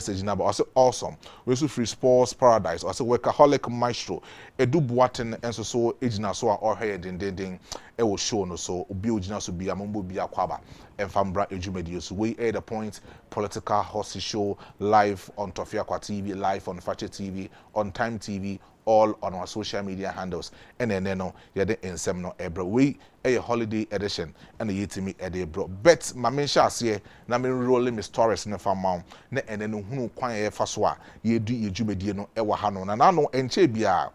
But also awesome. We also free sports paradise. Also workaholic Maestro. Edu Buaten and so ejina so or here ding. E will show no so obi ojina so be amombo bi akwaba. And fambra ejumedi so we air the point political host show live on Tofiakwa TV, live on Fache TV, on Time TV, all on our social media handles. And then no yede ensem no ebro we a holiday edition and the yetimi ede bro. Bet my men shall say na me rolling Miss Torres in the farm na and then who kwan ye fa so a ye du ye dwumedie no e wa ha no na no enche bia.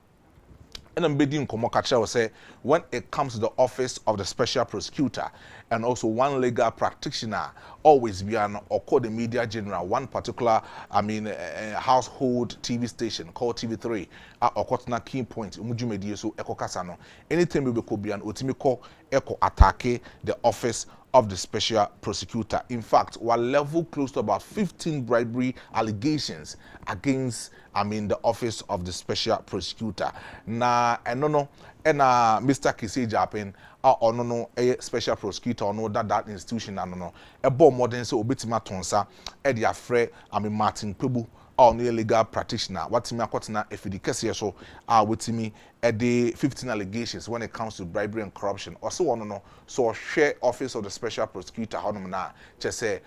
And I'm bidding Komokacha say when it comes to the office of the special prosecutor and also one legal practitioner, always be an or call the media general, one particular, household TV station called TV3, or Kotna key point, Mujumedieso, Eko Kasano. Anytime we could be an Utimiko Eko attack the office of the special prosecutor. In fact, we're level close to about 15 bribery allegations against, the office of the special prosecutor. Na, no, and Mr. Kisi Japin, no, a special prosecutor, no, that institution, no, a bomb modern so obitima tonsa, Eddie Afre, Martin Pebu, or near legal practitioner. What's me a if the case so with me at the 15 allegations when it comes to bribery and corruption. Also, no, so share office of the special prosecutor, how no, just say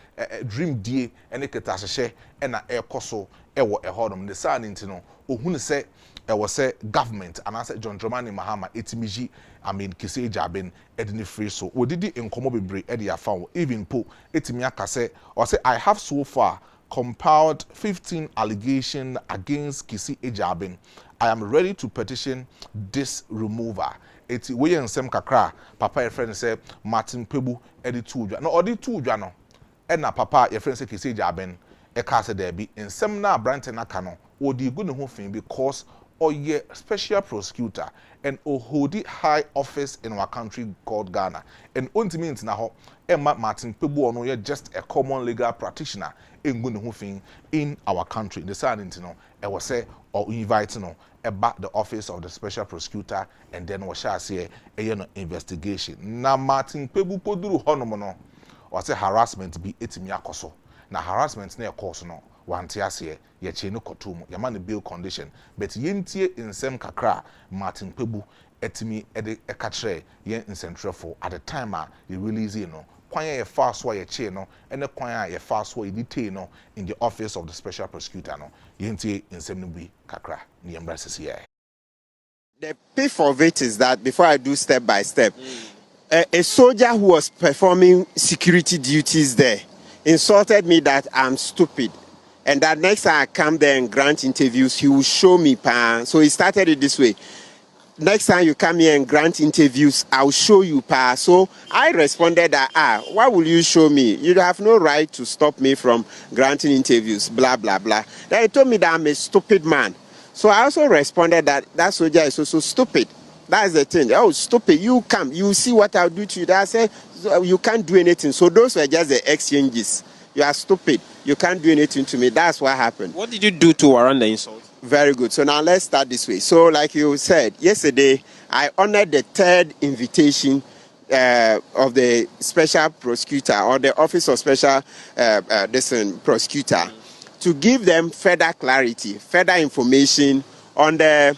dream D and a catastrophe and a air coso, a hodom, the sun into no, who say, I was say government, and I said John Dramani Mahama, etimiji, Kise Jabin, Edini Free so. We did it in Komobi Eddie Afan, even po, etimiaka say, or say, I have so far compiled 15 allegations against Kisi Ejabin. I am ready to petition this remover. It's way and Sem Kakra, Papa, your friend said, Martin Pebu, Eddie Tuja. No, Odi Tuja no. And na Papa, your friend said Kisi Ejabin, a case there be in Semna Branton Akano, or the good home because or ye special prosecutor and hold high office in our country called Ghana. And ultimately now, Emma Martin Pebu ono ye just a common legal practitioner in our country. The sign to know, I was say or invite no about the office of the special prosecutor and then we shall say a investigation. Now Martin Pebu poduru honomono or say harassment be etimiakoso. Now harassment near course no. Wantiasie ye chenu kotum yamani bill condition but yentie insem kakra Martin Pebu etimi ede ekatre yen incentreful at the time he release no kwanya ye fast wa ye che no ene kwanya ye fast wa detail no in the office of the special prosecutor no yentie insem no bi kakra ni embraces here. The pith of it is that before I do step by step, a soldier who was performing security duties there insulted me that I'm stupid. And that next time I come there and grant interviews, he will show me. Pa. So he started it this way. Next time you come here and grant interviews, I'll show you. Pa. So I responded that, why will you show me? You have no right to stop me from granting interviews, blah, blah, blah. Then he told me that I'm a stupid man. So I also responded that that soldier is also stupid. That's the thing. Oh, stupid. You come. You see what I'll do to you. I said, you can't do anything. So those were just the exchanges. You are stupid. You can't do anything to me. That's what happened. What did you do to warrant the insult? Very good. So now let's start this way. So like you said, yesterday, I honored the third invitation of the special prosecutor or the office of special prosecutor to give them further clarity, further information on the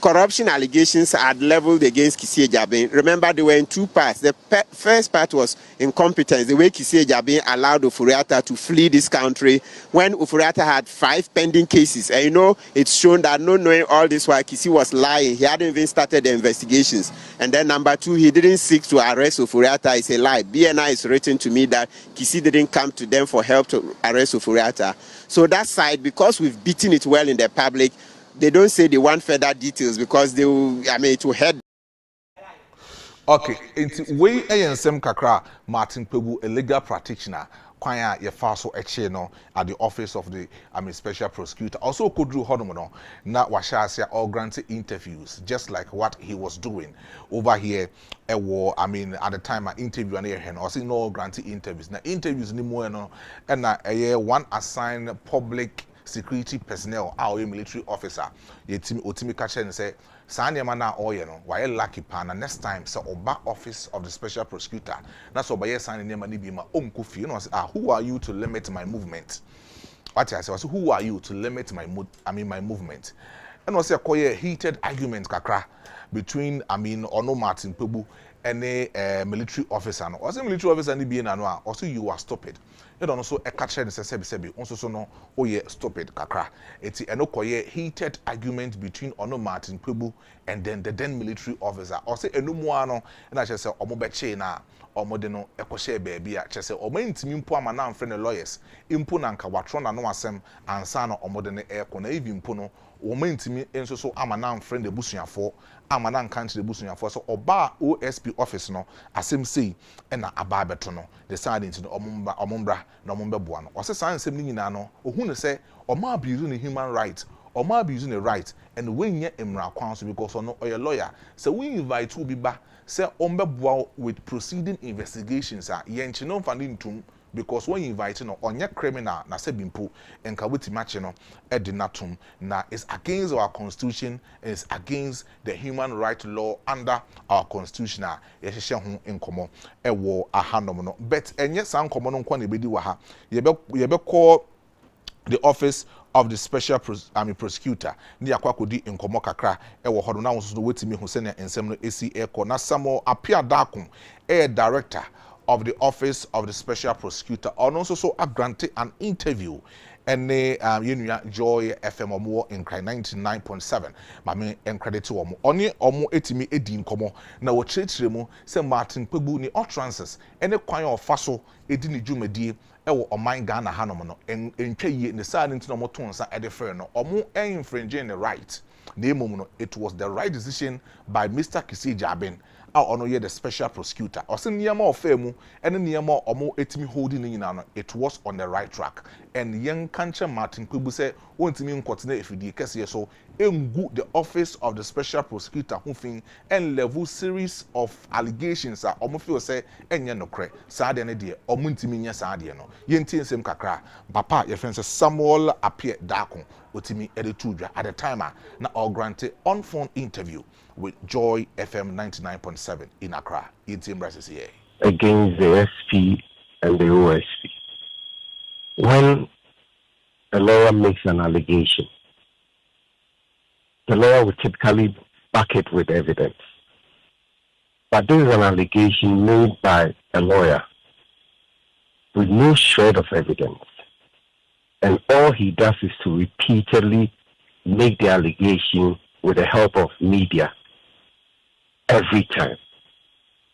corruption allegations had leveled against Kisi Ejabin. Remember, they were in two parts. The first part was incompetence, the way Kisi Ejabin allowed Oforiatta to flee this country when Oforiatta had 5 pending cases. And you know, it's shown that not knowing all this while Kisi was lying, he hadn't even started the investigations. And then number 2, he didn't seek to arrest Oforiatta. It's a lie. BNI is written to me that Kisi didn't come to them for help to arrest Oforiatta. So that side, because we've beaten it well in the public, they don't say they want further details because they will, it will head. Okay, it's way ANSM Kakra, Martin Pebu, a legal practitioner, kwanya ye faso eche no at the office of the special prosecutor. Also could do honomono na washasia all granted interviews, just like what he was doing over here. At the time I interview and here or see no granted interviews. Now interviews ni more no and one assigned public security personnel, our military officer, ye team otimi catch and say, Sanya mana oyeno, why lucky pana next time, so oba office of the special prosecutor. That's what by signing name and be my own kufi. You know, who are you to limit my movement? what I say, who are you to limit my my movement? And also a heated argument kakra between Ono Martin Pebu and a military officer. No, also military officer ni be na no, also you are stupid. You don't also a catcher and sebi also so no oh yeah stupid kakra. It's eno koye heated argument between Ono Martin Pebu and then the then military officer. Also eno muano and I just say omo beche na omo de no ekoshe baby a just say omo ntimi mpo ama na mfre ne lawyers impo na nka watro na no asem ansa na omo de ne eko na even mpo no omo ntimi enso so ama na mfre ne busuafo ama na nka nche busuafo so oba OSP office no asem sei na aba beto no the side into no omombra na omombe boa no ose san nsem ni nyina no ohunu se omo abuse ne human right omo abuse ne right and when ye emra kwan so because no oye lawyer so we invite who be ba say ombe boa with proceeding investigations a ye nchi no mfa ntum because when you invite no onye criminal na se bimpo enka weti match no edinatum na is against our constitution and is against the human right law under our constitution a yehye ho enkomo ewo ahanom no but enye san komo no nkwa na ebedi wa ha yebe call the office of the special prosecutor ni akwakodi enkomo kakra ewo hodo na wonso wetimi hu se na ensem no esi eko na Samuel Apia Dakum director of the office of the special prosecutor and also granted an interview and Joy FM omo in 99.7 mame encredit omo oni omo etimi edi nkomo na wo chirechire mu se Martin Pebu ni utterances ene kwan ofa so edi ni dwumadie ewo oman Ghana hanom no entwa yie ne saa nti no mo tonsa ede frɛ no omo infringing the right na emom no it was the right decision by Mr. Kisijabin ono ye the special prosecutor ose niyama ofemu ene niyama omo etimi holding ni nyina no it was on the right track and yen kanche Martin Pebu se wontimi nkotena efidie kese so engu the office of the special prosecutor hufin and level series of allegations a omo feel say enye nokre saade ne de omo ntimi nya saade no yenti ensem kakra papa ye friend Samuel Apia Dakum otimi edetudwa at the time na all granted on phone interview with Joy FM 99.7 in Accra. It's here. Against the SP and the OSP. When a lawyer makes an allegation, the lawyer will typically back it with evidence. But this is an allegation made by a lawyer with no shred of evidence. And all he does is to repeatedly make the allegation with the help of media every time.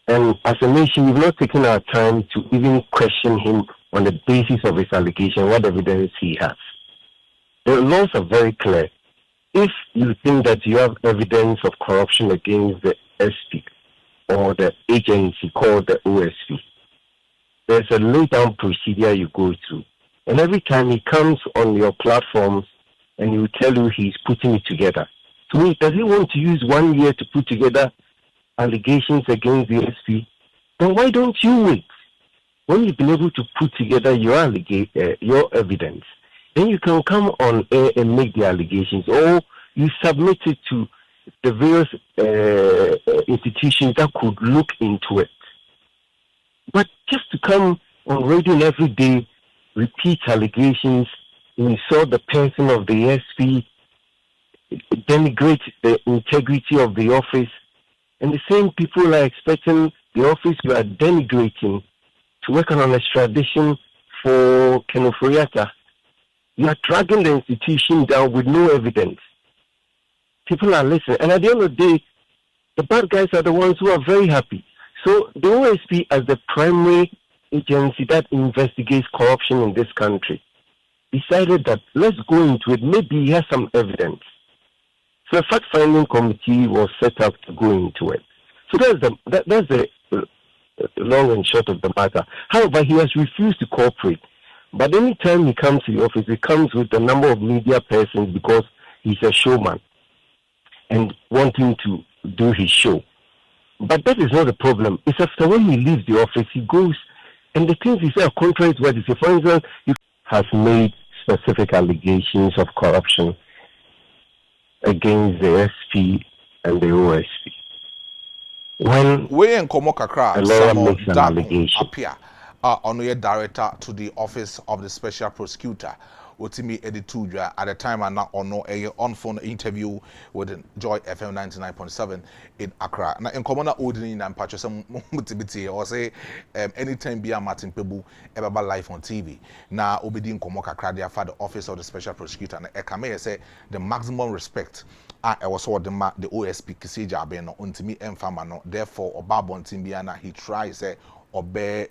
And as a nation, we've not taken our time to even question him on the basis of his allegation, what evidence he has. The laws are very clear. If you think that you have evidence of corruption against the SP or the agency called the OSP, there's a lay-down procedure you go through. And every time he comes on your platforms and he will tell you he's putting it together. To me, does he want to use 1 year to put together allegations against the SP? Then why don't you wait? When you've been able to put together your evidence, then you can come on air and make the allegations, or you submit it to the various institutions that could look into it. But just to come on radio every day, repeat allegations, insult the person of the SP, denigrate the integrity of the office, and the same people are expecting the office you are denigrating to work on an extradition for Kenoforiata. You are dragging the institution down with no evidence. People are listening. And at the end of the day, the bad guys are the ones who are very happy. So the OSP, as the primary agency that investigates corruption in this country, decided that let's go into it. Maybe he has some evidence. So a fact-finding committee was set up to go into it. So that's the long and short of the matter. However, he has refused to cooperate. But any time he comes to the office, he comes with a number of media persons because he's a showman and wanting to do his show. But that is not the problem. It's after when he leaves the office, he goes, and the things he says are contrary to what he says. For instance, he has made specific allegations of corruption against the SP and the OSP. When we in Komokakra, a lawyer makes an allegation, Apia, honorary director to the office of the special prosecutor, otimi edit to at the time and now on on phone interview with Joy FM 99.7 in Accra. Now in common ordinary and patch some mutibiti or say anytime be a Martin Pebu ever live on TV. Now obedient Komoka Kradia for the office of the special prosecutor and Ekame say the maximum respect. I was the OSP Kisija Beno untimi enfamano. Therefore, Obabon Timbiana he tries obey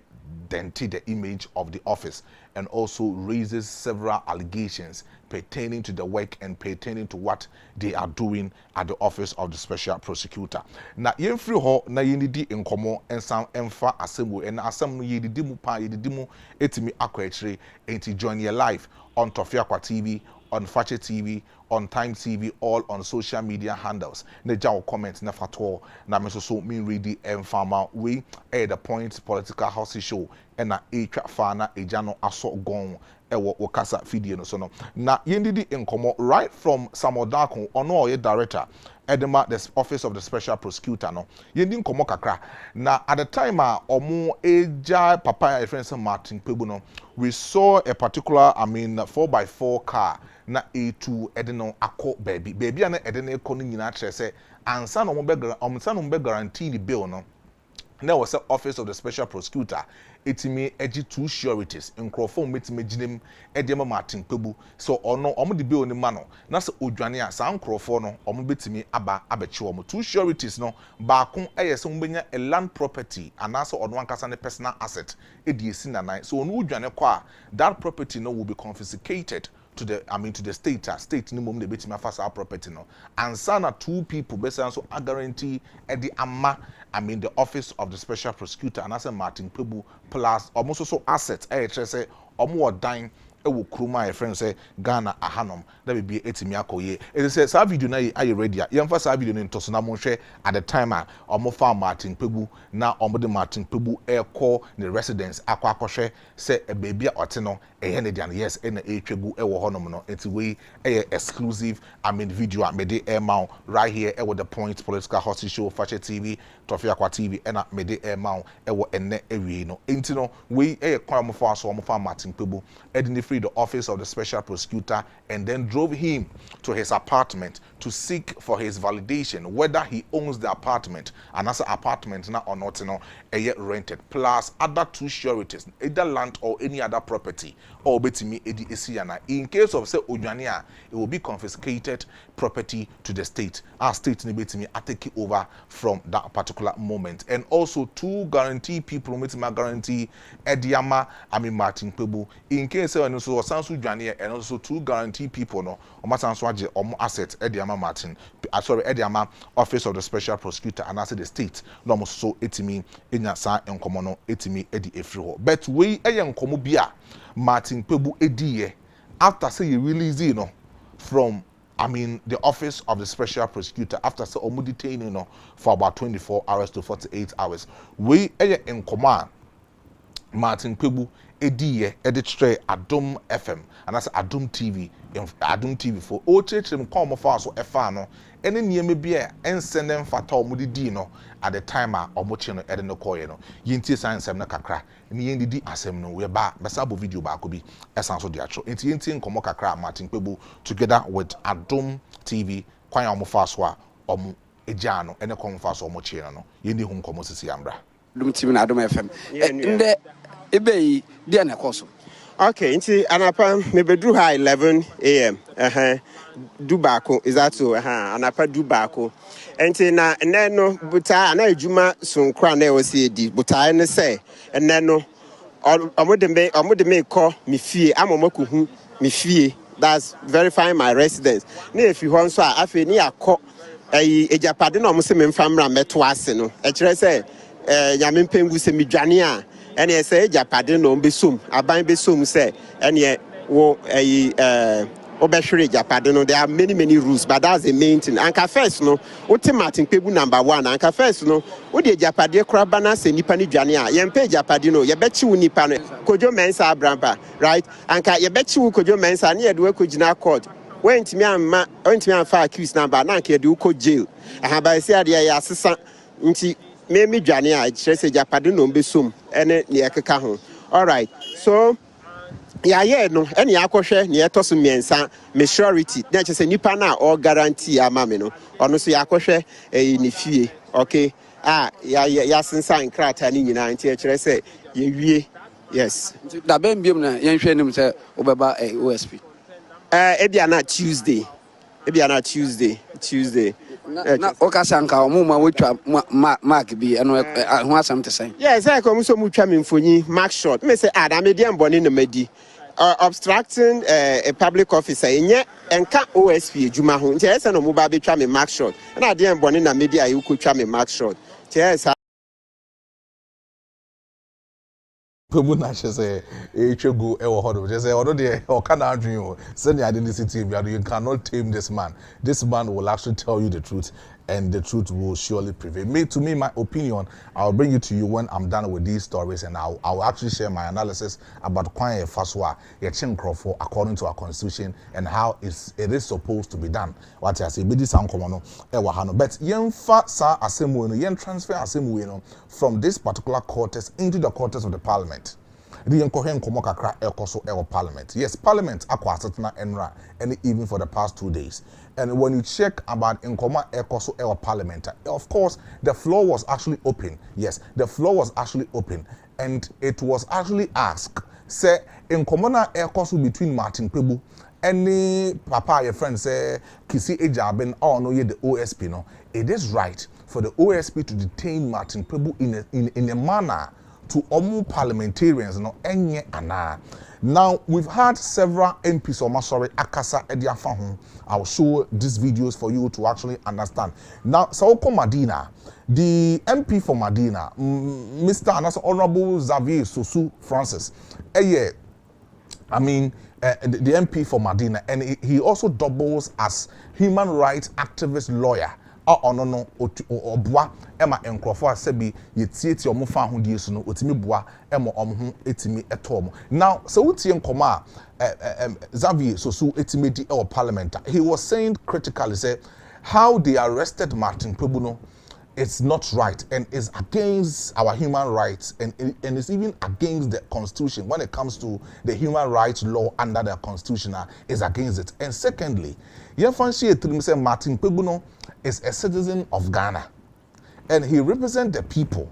denti the image of the office and also raises several allegations pertaining to the work and pertaining to what they are doing at the office of the special prosecutor. Na yemfri ho na yenidi enkomo ensam emfa asemu en asem no yedidi mu pa yedidi mu etimi akwachire enti join your life on Tofiakwa TV, on Fache TV, on Time TV, all on social media handles. Ne jaw comment na fatwo na me so mean ready farmer we the point political house show and na etwa fa na ejano aso gon ewo wakasa video no so no. Na yendidi enkomo right from Samodako ono ye director Edema, the office of the special prosecutor no yendi nkomo kakra na at the time omo eja papa friend Martin Pebu no we saw a particular 4x4 car na A2 edeno akọ baby na edeno ekọ no nyina kire se ansa no mo be guarantee the bill no na was the office of the special prosecutor etimi egi two sureties nkrofo metime ginem edema Martin Pebu so ono omo de bill ni ma no na se odwane a sa nkrofo no omo betimi abeche omo two sureties no baako eyese mbenya a land property anase ono ankasa ne personal asset edi esi nanan so ono odwane kwa that property no will be confiscated to the to the state ni mom de betimi afasa property no ansana two people besan so a guarantee edi ama the office of the special prosecutor and as Martin Pebu plus almost so assets say omo dan ewo kruma e friend say Ghana ahanom that be etimi akoye it say sa video na aye ready yemfa sa video ni ntoso na mo hwe at the time omo fa Martin Pebu na omo de Martin Pebu call the residence akwa say e baby a ote no ne dia yes e na etwegu ewo honom no enti we exclusive video a mede air right here with the point political host show Fache TV Tofiakwa TV and mede air ewo enne ewie no enti no we kwa mo fa so mo fa Martin Pebu edini the office of the special prosecutor and then drove him to his apartment to seek for his validation whether he owns the apartment and as an apartment now or not yet rented plus other two sureties either land or any other property or betimi edi esiana in case of say odwania it will be confiscated property to the state our state ni betimi take over from that particular moment and also two guarantee people metima guarantee ediama Martin Pebu in case so sansu dwane and also two guarantee people no omasanso age omo asset ediama Martin ediama office of the special prosecutor and as the state no mo so etimi enya sa enkomo no etimi edi efri ho but we enkomo bia Martin Pebu ediye after say you release from the office of the special prosecutor after say omo detain for about 24 hours to 48 hours we enkomo Martin Pebu ediye editre Adom FM and that's Adom TV for o chechim come for so efa no ene nieme bia ensene mfata omudidi no at the time omoche no ede no koye no yintie sansem na kakra ni yendidi asem no we ba besa bo video ba ko bi esan so de atro enti yintie nkomo kakra Martin Pebu together with Adom TV kwan omofa so a omo eja no ene konfa so omoche no yendi hu nkomo sisi ambra Adom TV na Adom FM nde ebe dia na koso. Okay, nti anapa me bedru ha 11 am. Dubako is that so anapa dubako. Nti na no buta na adwuma sonkra na e wose di buta ne se enne no omode me ko me fie amomakohu me fie that's verifying my residence. Na efi ho nso a afi ni akọ ejapade na omse me mfamra meto ase no. E kire se nyame mpengu se midwane a ene e se ejapade no mbesum aban besum se ene wo obehwere ejapade no there are many rules but that's the main thing. Anka first no wote Martin Pebu number 1 anka first no wo de ejapade kora bana se nipa ni dwane a ye mpa ejapade no ye bechi wo nipa no Kojo Mensa abrampa right anka ye bechi wo Kojo Mensa na ye de wakogina court wentimi amfa accuse number na anka ye de wo jail ahaba se ade ya asesa nti me dwane a kire se ejapade no mbesum ene ne ekeka ho all right so Yeah, no, any akoshe, near to miensa, majority, not just a nipana or guarantee a mamino, or no see akoshe in the fee, okay. Since I crack any United, say, yes. Da ben biom na yen hwe nim se obeba OSP. Ebiana Tuesday. Ebiana Tuesday. Na okasanka omuma wotwa mark bi eno ho asam te sen. Yes, I come so much mfoni mark short. Me say ada me dey mboni na medi. Obstructing a public officer enye enka OSP adwuma ho. Nti ese no mo ba betwa me mark short. Na dey mboni na media you ko twa me mark short. Yes. People na say go ewo hodo just say odo dey o can adwin o say the identity you cannot tame this man. This man will actually tell you the truth, and the truth will surely prevail. My opinion, I'll bring it to you when I'm done with these stories, and I'll actually share my analysis about Kwan Faswa Crawford according to our constitution and how it is supposed to be done. What I say, this uncommon but yen fa sa asemu yen transfer asemu from this particular quarters into the quarters of the parliament. The parliament. Yes, parliament akwa setna enra and even for the past 2 days. And when you check about Nkoma Ekoso Ewa Parliament, of course, the floor was actually open. Yes, the floor was actually open. And it was actually asked, say, Nkoma Ekoso between Martin Pebu, any papa, your friend, say, Kisi Ejaben, or no, the OSP, no. It is right for the OSP to detain Martin Pebu in a manner to all parliamentarians, no, enye ana. Now, we've had several MPs or Akasa Ediafahun. I'll show these videos for you to actually understand. Now, Saoko Madina, the MP for Madina, Mr. and Honorable Xavier Sosu Francis, the MP for Madina, and he also doubles as human rights activist lawyer. No obwa ema enkrofo asebi yetieti omo fa hodie so no otimi boa ema omho etimi etom. Now so utie nkoma Xavier Sosu etimi di parliament, he was saying critically, say how they arrested Martin Pebu no, it's not right and is against our human rights and it's even against the constitution. When it comes to the human rights law under the constitution, is against it. And secondly, say Martin Pebu no is a citizen of Ghana and he represents the people,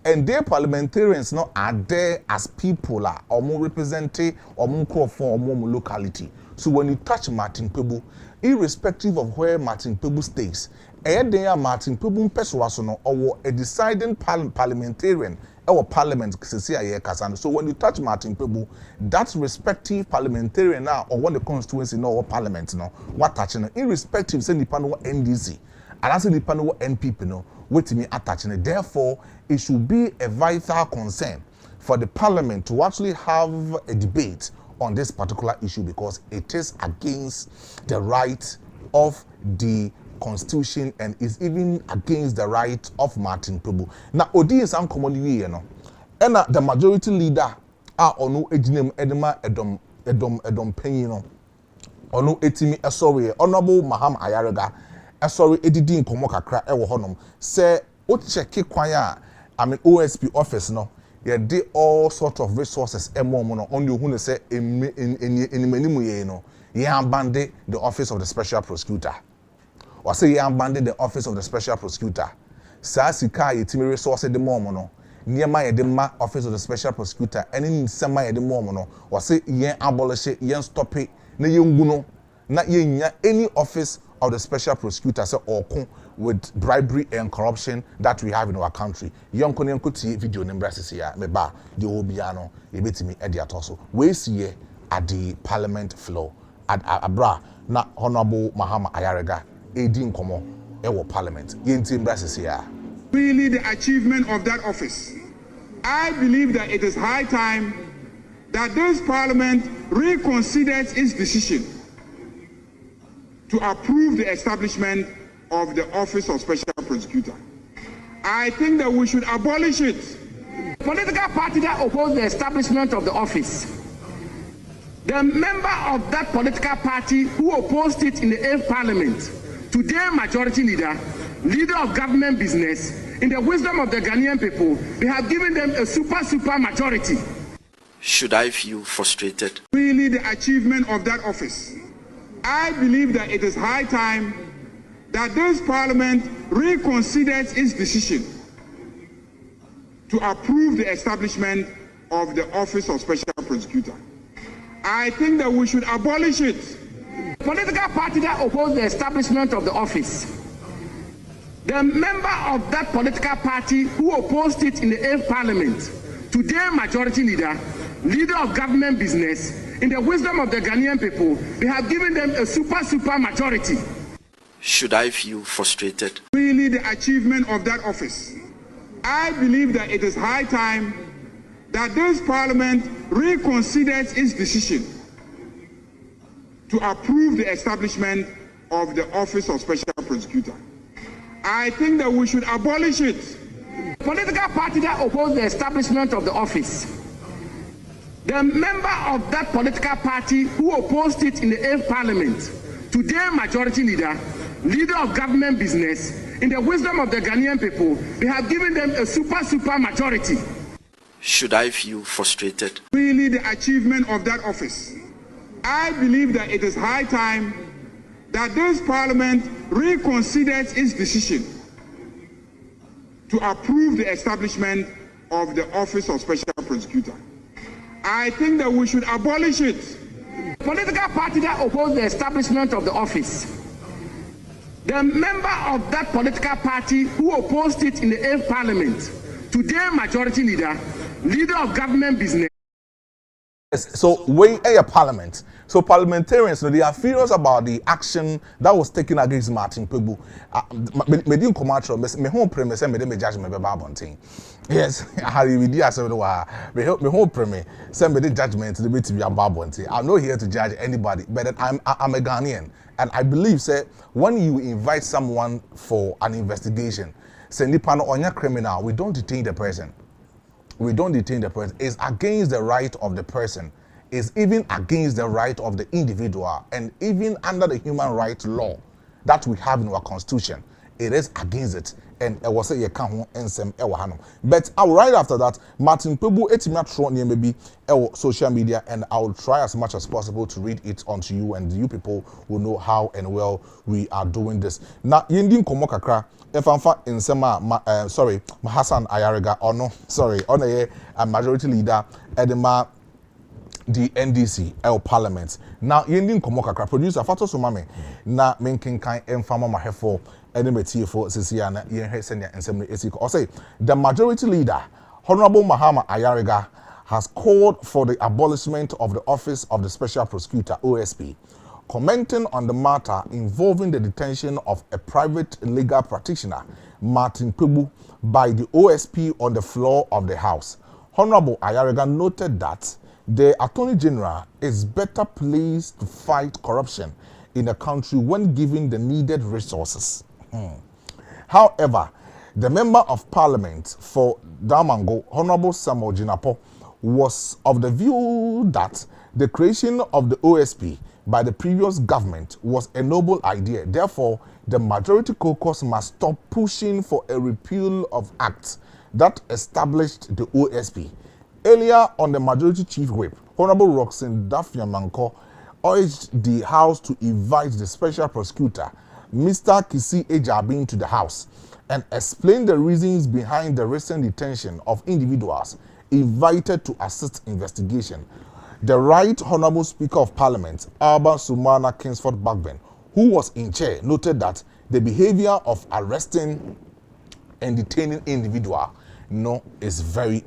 and their parliamentarians no are there as people or more representing or more for more locality. So when you touch Martin Pebu, irrespective of where Martin Pebu stays, Martin Pebu Peswasono or a deciding parliamentarian or parliament. So when you touch Martin Pebu, that respective parliamentarian now or what the constituency no or parliament no what touching irrespective say Nipano NDC and as Nipano NPP no wait me attaching it. Therefore, it should be a vital concern for the parliament to actually have a debate on this particular issue because it is against the right of the constitution and is even against the right of Martin Pebu. Now, Odi is uncommon, you know, and the majority leader are ono ejinem edema edom penino ono etimi sorry honorable Maham Ayarega sorry edidi nkomo kakra ewo honom say o check kwan a OSP office no ye dey all sort of resources emo no on the hu say enimanimu ye no ye abandon the office of the special prosecutor. Or say you abandoned the office of the special prosecutor. Sasika yetimi resource de momo no. Niema ye de ma office of the special prosecutor. And in sema ye de momo no. Or say yen abolish it, yen stop it. Na yen guno. Na yen any office of the special prosecutor say or with bribery and corruption that we have in our country. Yen konen kuti video nembrasi siya meba the obiano yebetimi ediatoso. We see at the parliament floor at Abra na Honorable Mahama Ayarega. Parliament. Really the achievement of that office. I believe that it is high time that this parliament reconsiders its decision to approve the establishment of the office of special prosecutor. I think that we should abolish it. The political party that opposed the establishment of the office, the member of that political party who opposed it in the 8th parliament, today majority leader of government business, in the wisdom of the Ghanaian people, they have given them a super majority. should I feel frustrated? Really the achievement of that office. I believe that it is high time that this parliament reconsiders its decision to approve the establishment of the Office of Special Prosecutor. I think that we should abolish it. The political party that opposed the establishment of the office, the member of that political party who opposed it in the 8th Parliament, today majority leader, leader of government business, in the wisdom of the Ghanaian people, they have given them a super majority. Should I feel frustrated? Really the achievement of that office. I believe that it is high time that this parliament reconsiders its decision to approve the establishment of the Office of Special Prosecutor. I think that we should abolish it. The political party that opposed the establishment of the office, the member of that political party who opposed it in the 8th Parliament, today majority leader, leader of government business, in the wisdom of the Ghanaian people, they have given them a super majority. Should I feel frustrated? Really the achievement of that office. I believe that it is high time that this parliament reconsiders its decision to approve the establishment of the Office of Special Prosecutor. I think that we should abolish it. The political party that opposed the establishment of the office, the member of that political party who opposed it in the 8th Parliament, today majority leader, leader of government business. Yes, so we a parliament. So parliamentarians, they are furious about the action that was taken against Martin Pegbu. Me didn't come out from me home premise and me judgment about Bonting. Yes, how you do as well. Me home premise send me the judgment to be about Bonting. I'm not here to judge anybody, but I'm a Ghanaian, and I believe say when you invite someone for an investigation, say nipa no onya criminal, we don't detain the person. We don't detain the person. It's against the right of the person. It's even against the right of the individual, and even under the human rights law that we have in our constitution, it is against it. And I was say you can't ensem ewa. But right after that, Martin Pegbu etimia tro near maybe social media, and I will try as much as possible to read it onto you, and you people will know how and well we are doing this. Now, yendin komo kakra. If I'm in Sema, sorry, Hassan Ayariga, or no, sorry, on a majority leader, Edema, the NDC, L Parliament. Now, Yendin Komokakra, producer, Fato Sumame, na Menkin Kai, and Fama Mahefo, Enemy TFO, Sisiana, Yen Hesenia, and Semni Esik. Or say, the majority leader, Honorable Mahama Ayariga, has called for the abolishment of the Office of the Special Prosecutor, OSP. Commenting on the matter involving the detention of a private legal practitioner, Martin Pegbu, by the OSP on the floor of the House, Honorable Ayariga noted that the Attorney General is better placed to fight corruption in the country when given the needed resources. However, the Member of Parliament for Damango, Honorable Samuel Jinapo, was of the view that the creation of the OSP by the previous government was a noble idea. Therefore, the majority caucus must stop pushing for a repeal of acts that established the OSP. Earlier on, the majority chief whip, Honorable Roxanne Tofiakwa, urged the House to invite the special prosecutor, Mr. Kisi Ejabin, to the House and explain the reasons behind the recent detention of individuals invited to assist investigation. The Right Honorable Speaker of Parliament, Alba Sumana Kingsford Bagben, who was in chair, noted that the behavior of arresting and detaining individual is very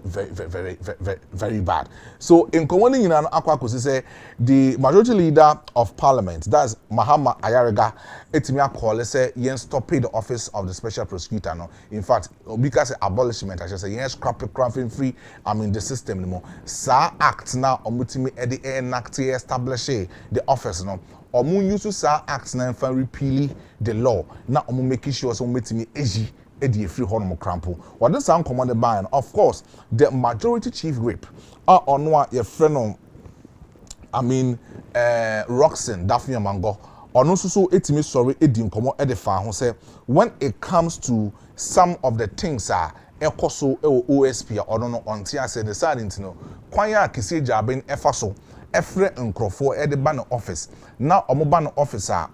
bad. So in commanding in an aqua say the majority leader of Parliament, that's Mahama Ayariga, etimia call say yen stop the office of the special prosecutor. No, in fact, because abolishment, I should say yen scrapping free. I'm in the system anymore. Sa act now omutimi edi enact establish the office no. Omu use sa act now and repeal the law. Now omu making sure so omutimi eji. Edi free honomo crampo. What this sound commanded by, and of course, the majority chief whip are on what your friend Roxanne Tofiakwa or no so etimi sorry edim komo edifan who say when it comes to some of the things ekoso e OSP a ono no onte ase ne side ntino kwan a Kisi Jaben efa so efre nkrofo e de ba no office na omo ba no office a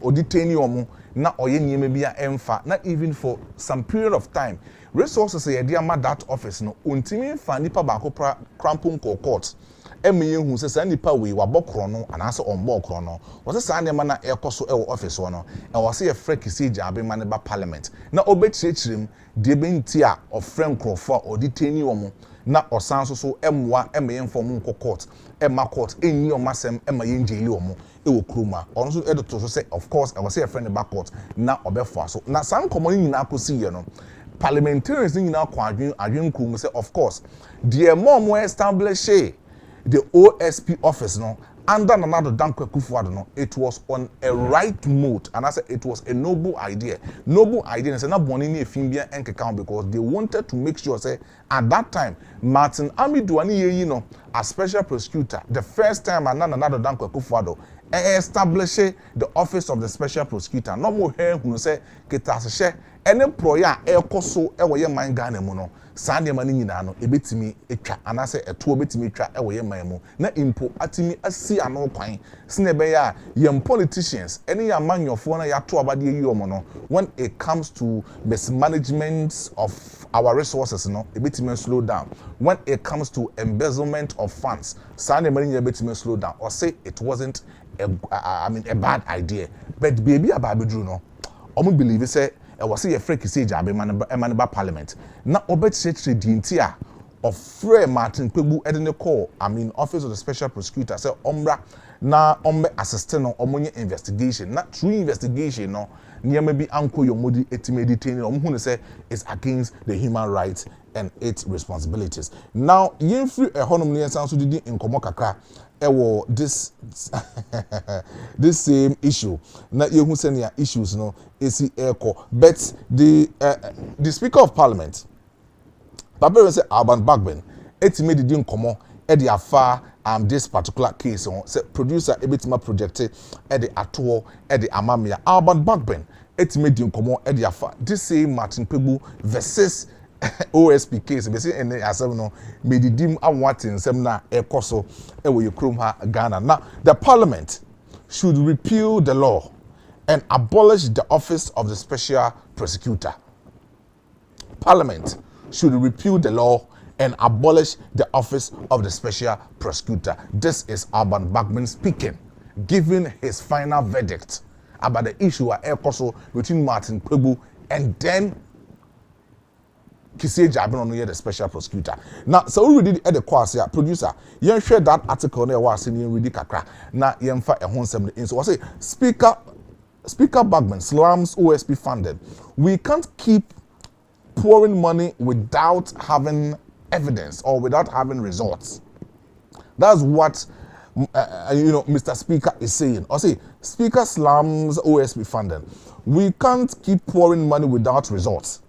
oditani omo na oye nieme bia emfa na even for some period of time resources ye dey ama that office no ontimi fa nipa ba ko crampon court emeye hu se sa nipa we wabokro no anase onbokro no wo se sa ne ma na ekoso e office no e wo se ye frɛ Kisi Jaben ma ne ba parliament na obechirechirem de benti a ofrɛ nkrofo a oditani omo na osanso so emwa emeye inform nko court emma court enyi omasem emma yenjeli omo ewo kroma ono so edo so say of course I was say a friend back court na obefo so na san common nyina akosi ye no parliamentarians nyina kwa adwen krum say of course the more establish the OSP office no under Nana Dankwa Akufo-Addo no it was on a right mode and I said it was a noble idea and say na boni ni efimbia enkeka because they wanted to make sure say at that time Martin Amidu ani ye no as special prosecutor the first time Nana Dankwa Akufo-Addo establish the office of the special prosecutor no more here who say ketasehye ene proya ekoso ewoye man Ghana mu no sande mani nyina no ebetimi etwa anase eto obetimi etwa ewoye man mu na impo atimi asi ano kwan sine be ya yem politicians ene ya manyofo na yato abade yi omo no when it comes to mismanagement of our resources no ebetimi slow down when it comes to embezzlement of funds sande mani nyina ebetimi slow down or say it wasn't a bad idea but baby ababedru no omo believe say e was say free Kisi Jaben maneba parliament na obetchechre dinti a of free Martin Kpebu edene call office of the special prosecutor say omra na ombe assist no omonye investigation na true investigation no niam bi anko yomodi etimeditain omhu say is against the human rights and its responsibilities now yemfri ehonom ne yansan so didi nkomo kakra ewo this same issue na yehu senia issues no esi eko but the speaker of parliament Babere say Alban Bagbin etime didi nkomo e de afa this particular case on say producer ebetima project e de ato e de amamia Alban Bagbin etime didi nkomo e de afa this same Martin Kpebu versus OSP case be say ene asem no medidim anwatin sem na ekoso e wo yekrom ha Ghana now the parliament should repeal the law and abolish the office of the special prosecutor. Parliament should repeal the law and abolish the office of the special prosecutor. This is Alban Bagbin speaking, giving his final verdict about the issue at Ekoso between Martin Kpebu and then Kisi Jaben on the special prosecutor. Now, so we read the course here, producer. You share that article there was in read kakra. Now, you find a home in so I say Speaker Bagbin slams OSP funded. We can't keep pouring money without having evidence or without having results. That's what Mr. Speaker is saying. Or say Speaker slams OSP funding. We can't keep pouring money without results.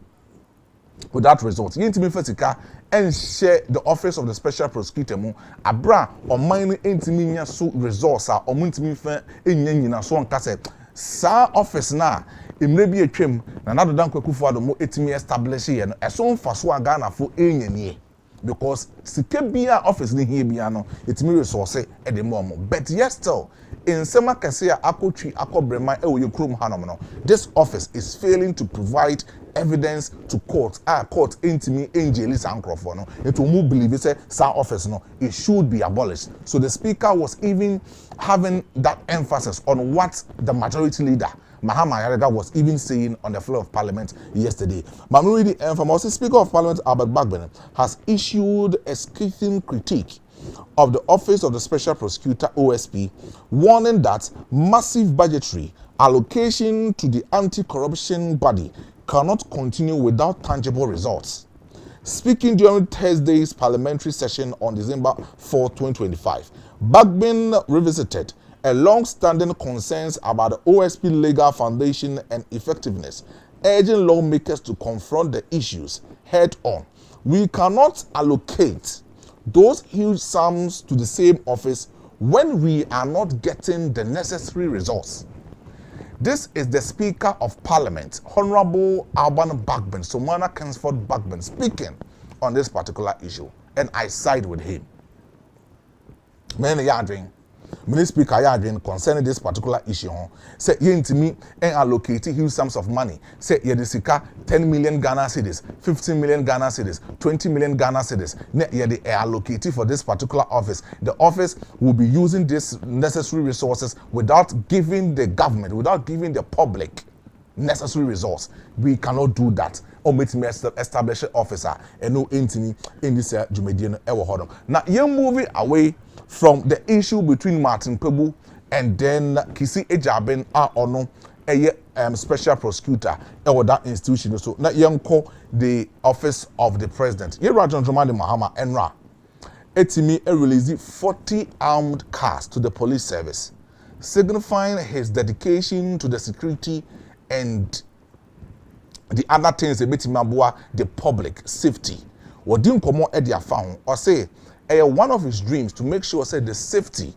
Without results, you need to be physical and share the office of the special prosecutor. Mu abra or mine intiminia so results are or muntimi fa enyanyina so nkase sa office na emre bi atwam na Nana Dankwa Akufo-Addo mo etimi establish ye no eso mfa so Ghana fo enyanie because sike bia office ni hie bia no etimi resource e de mo but yet still in sema kase a akotwi akobrema e wo yekrom hanom no this office is failing to provide evidence to court court intimi angeli sankrofo no it will move believe say sa office no it should be abolished. So the speaker was even having that emphasis on what the majority leader Mahama Yarega was even saying on the floor of parliament yesterday. Mamuri the infamous Speaker of Parliament Alban Bagbin has issued a scathing critique of the office of the special prosecutor OSP, warning that massive budgetary allocation to the anti-corruption body cannot continue without tangible results. Speaking during Thursday's parliamentary session on December 4, 2025, Bagbin revisited a long-standing concerns about the OSP legal foundation and effectiveness, urging lawmakers to confront the issues head-on. We cannot allocate those huge sums to the same office when we are not getting the necessary results. This is the Speaker of Parliament, Honorable Alban Bagbin, Somana Kensford Bagbin, speaking on this particular issue, and I side with him. Many yarding. Many speaker yarding concerning this particular issue. Say ye to me and allocate huge sums of money. Say ye the sika 10 million Ghana cedis, 15 million Ghana cedis, 20 million Ghana cedis. Ye the allocate for this particular office. The office will be using these necessary resources without giving the government, without giving the public necessary resource. We cannot do that. Or meet me establish an officer and no intini in this Jumedian ever hodom. Now you're moving away from the issue between Martin Pebu and then Kisi Ejaben Ono, a special prosecutor or that institution. So now you call the office of the president. Here Rajan Jomani Mahama Enra. Etimi released 40 armed cars to the police service, signifying his dedication to the security and the other things a bit mabua the public safety. What didn't come out at their found or say one of his dreams to make sure say the safety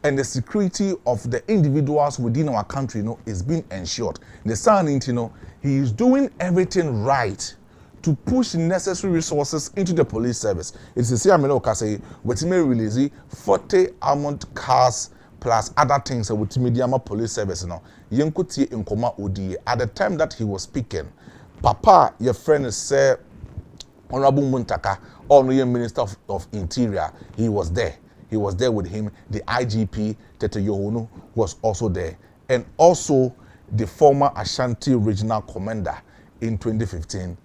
and the security of the individuals within our country, is being ensured. The son, he is doing everything right to push necessary resources into the police service. It's the same say with me release 40 armored cars plus other things with Mediama police service now. Yenkuti in Koma Odi at the time that he was speaking. Papa, your friend said Honorable Muntaka, Honorable Minister of Interior, he was there. He was there with him. The IGP, Tete Yohunu, was also there. And also the former Ashanti Regional Commander in 2015.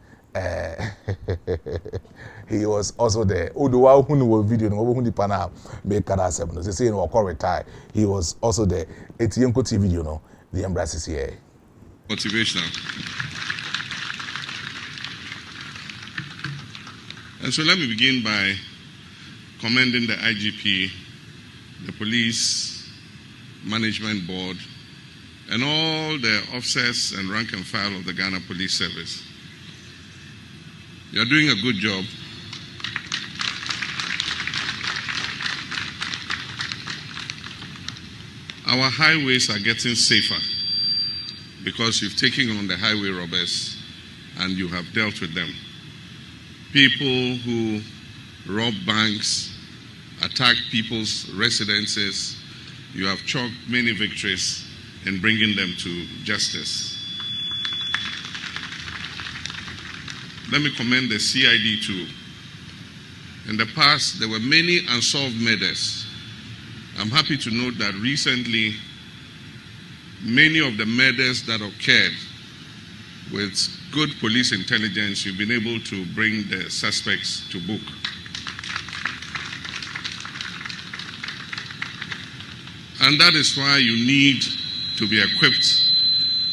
He was also there. Oduwa Hunu video no Hunu Pana make Kadasem. They say no retire. He was also there. Etienko TV video no. The embrace is here. Motivational. And so let me begin by commending the IGP, the police management board, and all the officers and rank and file of the Ghana Police Service. You're doing a good job. Our highways are getting safer because you've taken on the highway robbers and you have dealt with them. People who rob banks, attack people's residences, you have chalked many victories in bringing them to justice. Let me commend the CID too. In the past, there were many unsolved murders. I'm happy to note that recently, many of the murders that occurred with good police intelligence, you've been able to bring the suspects to book. And that is why you need to be equipped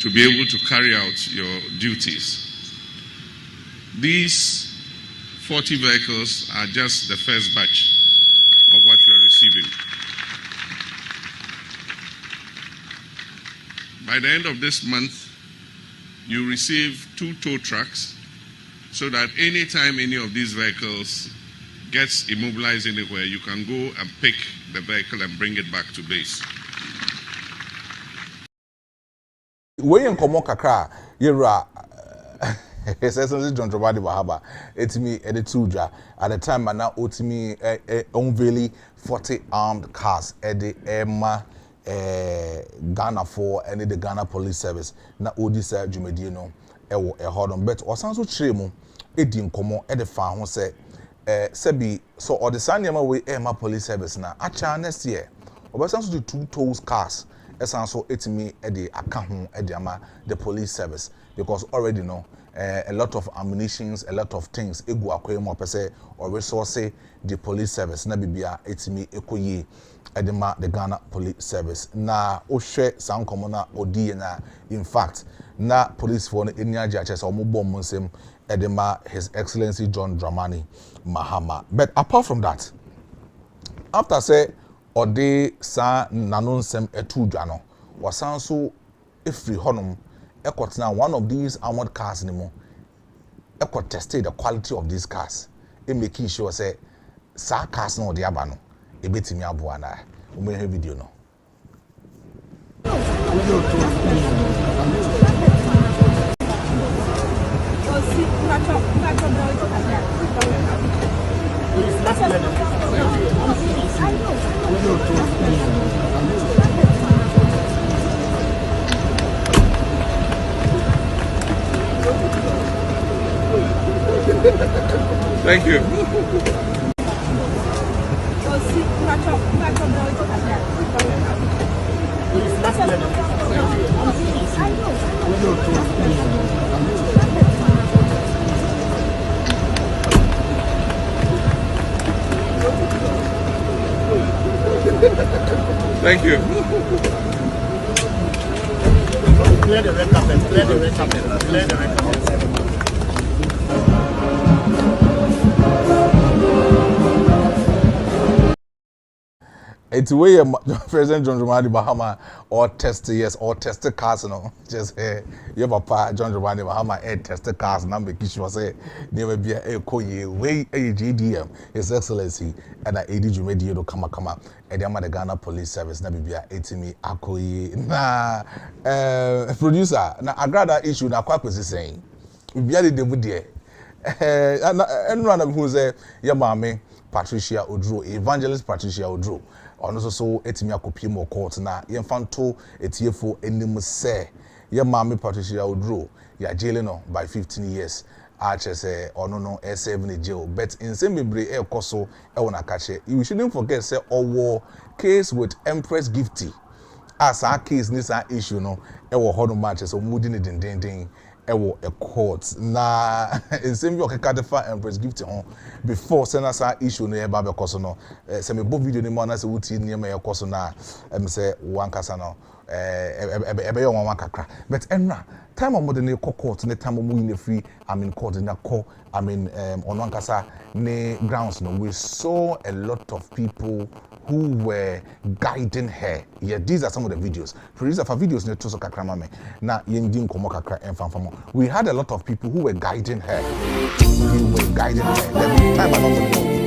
to be able to carry out your duties. These 40 vehicles are just the first batch of what you are receiving. By the end of this month, you receive 2 tow trucks so that anytime any of these vehicles gets immobilized anywhere, you can go and pick the vehicle and bring it back to base. When you come kakra, you're essentially John Dramani Bahaba. It's me at the Tuja at the time, and now it's me unveiling 40 armed cars at the Emma Ghana for any the Ghana Police Service. Na Odisa Jumedino ewo ehodon bet osanso chiremu edi nkomo e de fa ho se sebi so odisa nyama we Emma Police Service na acha next year obasanso to 2 tows cars esanso etimi e de aka ho e de ama the police service because already no a lot of ammunitions, a lot of things egu akoyemo pese or resource the police service na bibia etimi ekoyi edema the Ghana Police Service na ohwe sankomo na odi na in fact na police for enyaje achese omobom nsem edema His Excellency John Dramani Mahama. But apart from that, after say odi sa nanonsem etudwa no wasanso efri honum ekotena one of these armored cars nimo ekot tested the quality of these cars and making sure say sa cars no de aba no ebetimi aboa na o me video no Thank you. Thank you. Clear the red carpet, clear the red carpet, clear the red carpet. It's way President John Dramani Mahama or test the cars no just you papa John Dramani Mahama test the cars number kishi was say never be a koye way a GDM His Excellency and I AD Jumedi no kama and the Ghana Police Service na bibia etimi akoye na producer na agrada issue na kwa kwesi saying bibia de debu de and run who say your mommy Patricia Odro Evangelist Patricia Odro ono so etimi akopie mo court na yemfanto etiefo enim se ye maame Patricia Odro ya jail no by 15 years say ono no 7 jail but in same mebre ekoso e wona kache you shouldn't forget say owo case with Empress Gifty as our case this issue no e wo hono match so mudi ne dendenden ewo a court na nsem bi okeka Empress Gift on before senasa issue no e ba be koso no se me bo video ni mo na se wuti ni e koso na say wan kasa no ebe yo wan kakra but enra time o modern court ne time mo in free court na call on wan kasa ne grounds no we saw a lot of people who were guiding her. Yeah, these are some of the videos. Producer for videos ne to so kakra mame. Na yendin komo kakra enfamfamo. We had a lot of people who were guiding her. They were guiding her. Every time I don't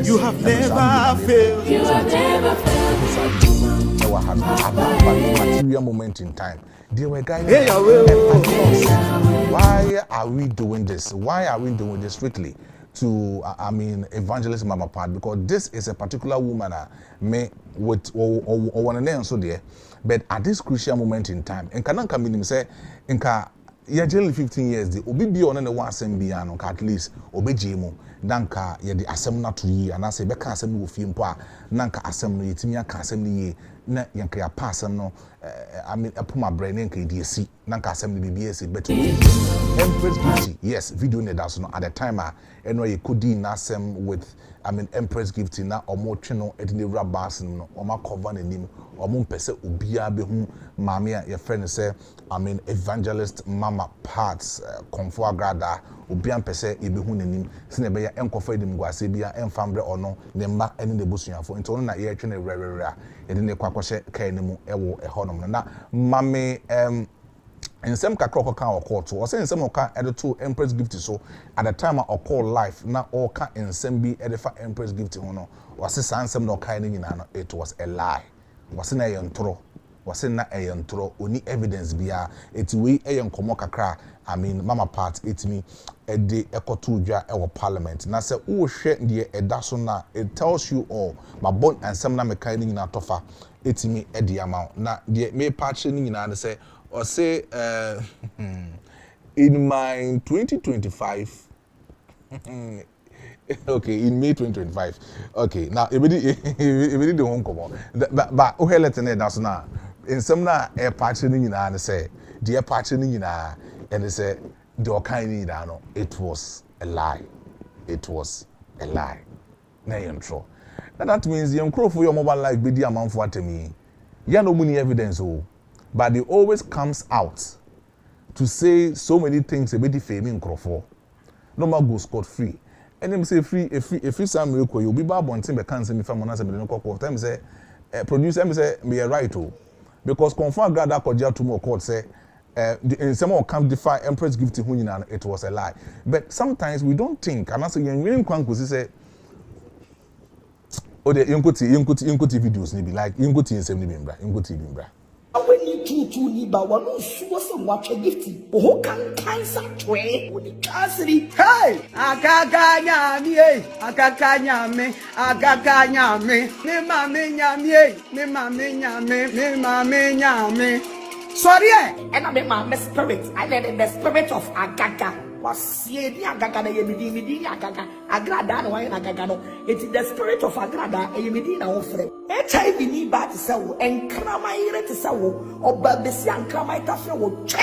You have never failed. You have never failed. There was a material moment in time. They were guiding her. Why are we doing this? Why are we doing this strictly to Evangelist Mama Part? Because this is a particular woman me with one name so there, but at this crucial moment in time and can come in say inka ya jail 15 years the obi bi on na one assembly no at least obeji mu nanka ye the asem na to yi and say be ka asem wo fie mpo a nanka asem no yetimi aka asem no yi na yanka ya pa asem no apoma brain nka di esi nanka asem no bibi esi but Empress Gifty yes video ne da so no at the time eno ye kodi na asem with Empress Gifty na omo twe no edine rabas no omo cover na nim omo mpese obia be hu maame a ye friend say Evangelist Mama Parts Komfo Agrada obia mpese ebe hu na nim sine be ya enkofa edim gwase bia enfambre ono ne mba ene ne bosuafo nti ono na ye twe ne rerere a edine kwakwose kai ne mu ewo ehonom na mame nsem kakra okoka o court o say nsem oka edo Empress Gifty so at the time I call life na oka nsem bi edefa Empress Gifty ho no wase sansem na oka ni nyina no it was a lie wase na yentro wase na eyentro oni evidence bia etiwe eyenkomo kakra Mama Part etimi ede ekoto dwa ewo parliament na se wo hwe de eda so na it tells you all mabon nsem na meka ni nyina tofa etimi ede ama na de me patch ni nyina na se or say in my 2025 okay in May 2025 okay now everybody the home come on but o let na that's now in some na air patch ni nyina na say the patch ni nyina and they say the okan ni nyina no it was a lie na intro that means the crowd for your mobile life be the amount for atemi ya no money evidence oh. But they always comes out to say so many things about the faming Crawford. No more go scot free. And them say free some real you'll be bad one thing but can't say me from one answer no court. Them say producer me say me right oh. Because confirm God that could to more court say in some more come defy Empress Gifty and it was a lie. But sometimes we don't think and I say you really can't say oh the input videos ni be like input in same ni bra. When you two ni ba wano suwa se watch gifty. Oh can cancer tray. When the casity. Hey, agaga nyami, agaga nyame, agaga nyame. Me mame nyame, me mame nyame, me mame nyame. Sorry, and I'm my spirit. I let in the spirit of agaga. Was ye the agaga na yemidi agaga. Agrada no why agaga no. It is the spirit of agrada and yemidi na ofre. HIV ni ba to say and krama ire to say o babesi and krama ita fe wo che.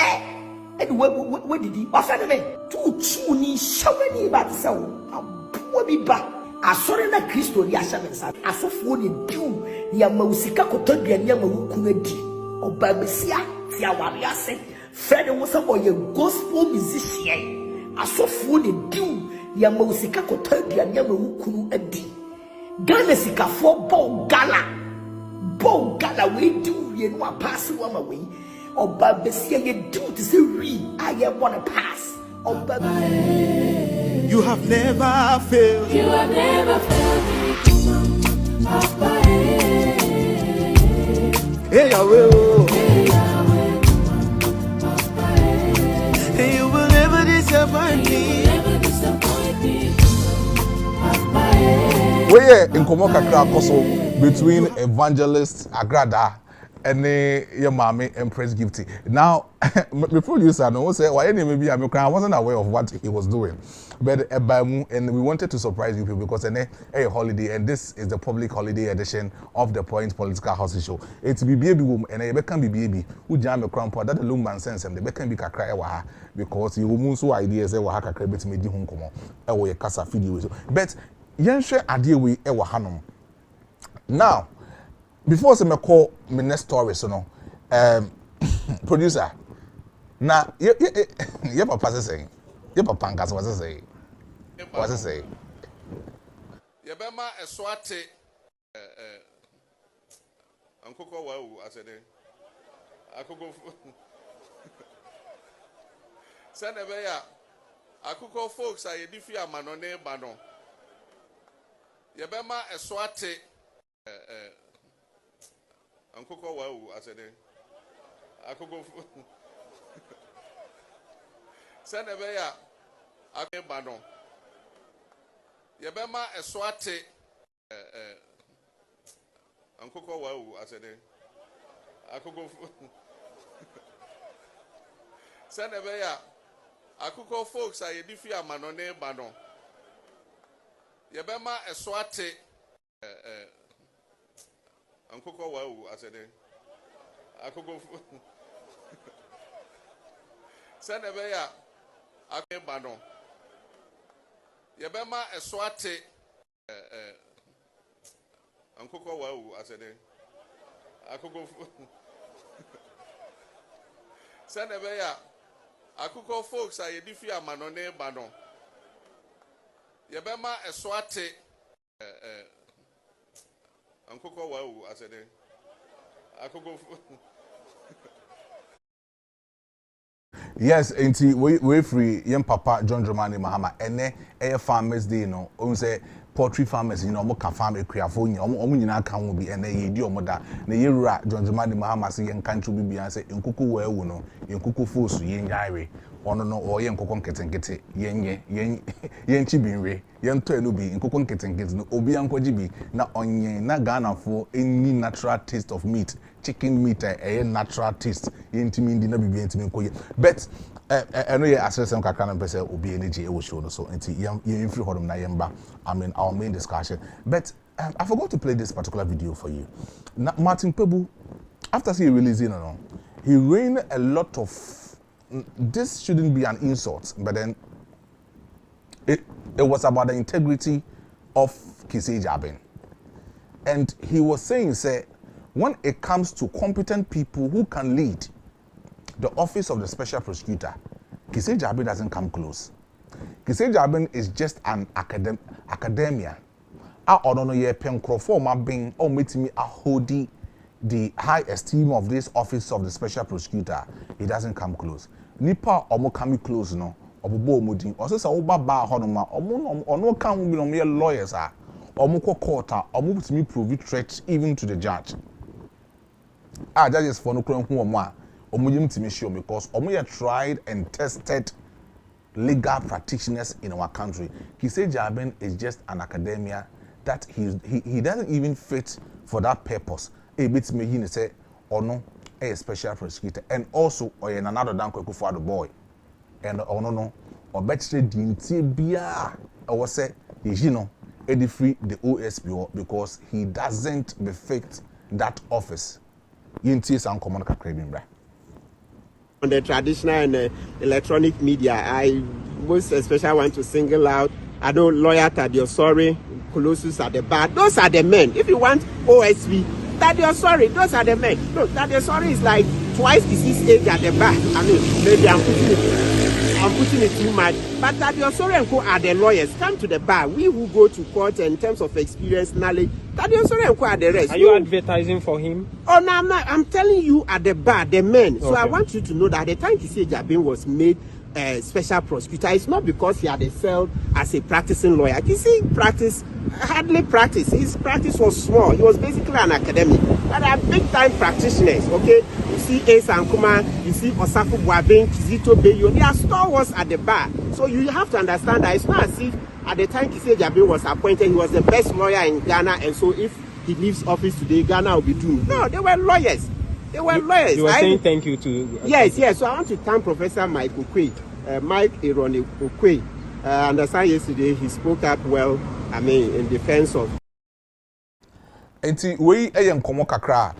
And where did he offer me? Two ni shawe ni ba to say o bi ba. Asore na Kristo ni ashabensa. Asofo ni du ya mausika kotodua ni amawukunadi. O babesi tia wariase. Fred was a gospel musician. Asofo ni du ya mausika kotodua ni amawukunu adi. Ghana sika for bo gala we do ye no pass one away. Oba besia ye do to say we I want to pass. Oba You have never failed. You have never failed me. Papa, Hey Yahweh, hey Yahweh, Papa, hey, you will never disappoint me. never disappoint me. Papa, Where in Komoka Krakoso between Evangelist Agrada and your mommy Empress Gifty. Now, the producer no say why maybe I wasn't aware of what he was doing, but and we wanted to surprise you people because a holiday and this is the public holiday edition of the Point Political House Show. It's baby boom and a can be baby who jam a crown pot that the loom man sense and the can be kakra because you will move so ideas ewa haka credit me di hunkomo ewo ye kasa video but yenhwe ade we ewa hanom. Now, before I call my next story, so no, producer. Now, you papa saying, you papa ngas was saying, what's say? You bema eswate, ankoko wa I said, akoko. Send a beya, akoko folks are edifi amanone bano. You bema eswate. Ankoko wa I said, akoko. Send a beya, ake bano. Yebema eswate, ankoko wa I said, akoko. Send a beya, akoko folks are edifi amanone bano. Yebema eswate, ankoko wa I said, akoko. Send a beya, ake bano. Yebema eswate, ankoko wa I said, akoko. Send a beya, akoko folks are edifi amanone bano. Yebema eswate, ankoko wa I said, akoko. Yes, enti we free young papa John Dramani Mahama ene farmers day no o say poultry farmers omo ka farm ekriafo nya omo nyina ka ho bi ene ye di omo da na ye rura John Dramani Mahama say yen country bi bia say enkuku wa ewu no enkuku fosu ye nyaare ono no o ye nkoko nketenkete yen chi binwe yen to enu bi nkoko nketenkete no obi ankoji bi na onye na Ghana for any natural taste of meat chicken meat a natural taste yentimi ndi na bibi yentimi nkoye but eno ye asesem kakra na pese obi energy e wo show no so enti ye free hodom na yemba I mean our main discussion but I forgot to play this particular video for you. Now, Martin Pebu, after he releasing no he rained a lot of this shouldn't be an insult but then it was about the integrity of Kisei Jabin and he was saying say when it comes to competent people who can lead the office of the special prosecutor, Kisei Jabin doesn't come close. Kisei Jabin is just an academia. I don't know ye penkrofo being or meeting me a holding the high esteem of this office of the special prosecutor. He doesn't come close. Nipa omo come close no. Obobo omudi. Ose sa oba ba honoma omo kan wo bi no me lawyers are. Omo ko court omo butimi prove threat even to the judge. judges for no kron hu omo a omo yim timi show because omo ye tried and tested legal practitioners in our country. Kise Jaben is just an academia that he doesn't even fit for that purpose. A bit me he say or no a special prosecutor and also or another dan kweku for the boy and no or better dinti bia or say you know edi free the OSP because he doesn't befit that office. Yinti is uncommon kakrebin bra. On the traditional and electronic media, I most especially want to single out. I know lawyer Tadiosori, Colossus at the bar. Those are the men. If you want OSP, Tadiosori, those are the men. No, Tadiosori is like twice his age at the bar. I mean, maybe I'm putting it too much. But Tadiosori and Co are the lawyers. Come to the bar. We who go to court in terms of experience, knowledge. Tadiosori and Co are the rest. Are you advertising for him? Oh no, I'm not. I'm telling you at the bar, the men. So okay. I want you to know that at the time Kise Jabin was made special prosecutor, it's not because he had excelled as a practicing lawyer. Kise hardly practiced. His practice was small. He was basically an academic. But they are big time practitioners, okay? You see Ace and Kuma, you see Osafu Buabin, Kizito Beyo, they are stalwarts at the bar. So you have to understand that it's not as if at the time Kise Jabin was appointed, he was the best lawyer in Ghana, and so if he leaves office today, Ghana will be doomed. No, they were lawyers. They were lawyers. You were saying thank you to... Yes. So I want to thank Professor Mike Okwe, Mike Ironi Okwe. I understand yesterday he spoke up well, I mean, in defense of... Enti we eye nkomo kakra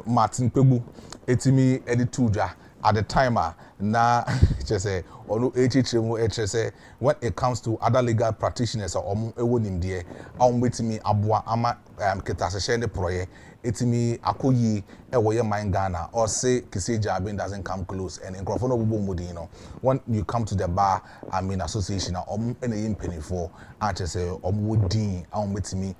Martin Pebu etimi edituja at the timer na say onu echichiremu say when it comes to other legal practitioners or ewo nimdie awmetimi aboa ama ketasehye ne proye etimi akoyi ewo ye man Ghana or say Kise Jabin doesn't come close and nkrofo no bubu mudi when you come to the bar I mean association ene ye mpenifo ate say omwodin awmetimi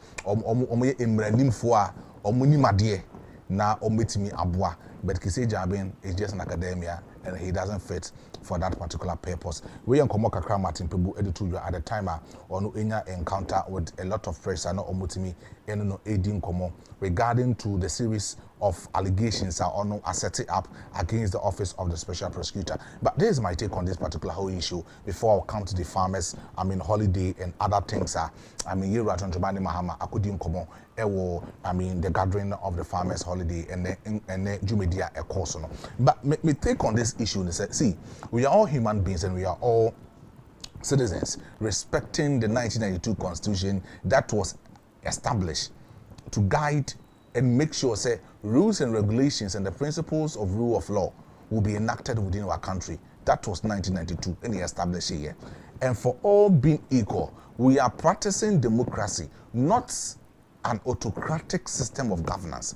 ye emranimfo a omunimade na ometimi aboa but Kise Jabin is just an academia and he doesn't fit for that particular purpose. We enkomo kakra Martin Pebu editu at the time onu enya encounter with a lot of pressure no omutimi eno no edin komo regarding to the series of allegations are onu set up against the office of the special prosecutor. But this is my take on this particular whole issue before I come to the farmers holiday and other things year Ratonjobani Mahama akudim komo ewo the gathering of the farmers holiday and the Jumedia a course no. But me take on this issue and say, see, we are all human beings and we are all citizens respecting the 1992 constitution that was established to guide and make sure say rules and regulations and the principles of rule of law will be enacted within our country. That was 1992 and he established here. And for all being equal, we are practicing democracy, not an autocratic system of governance.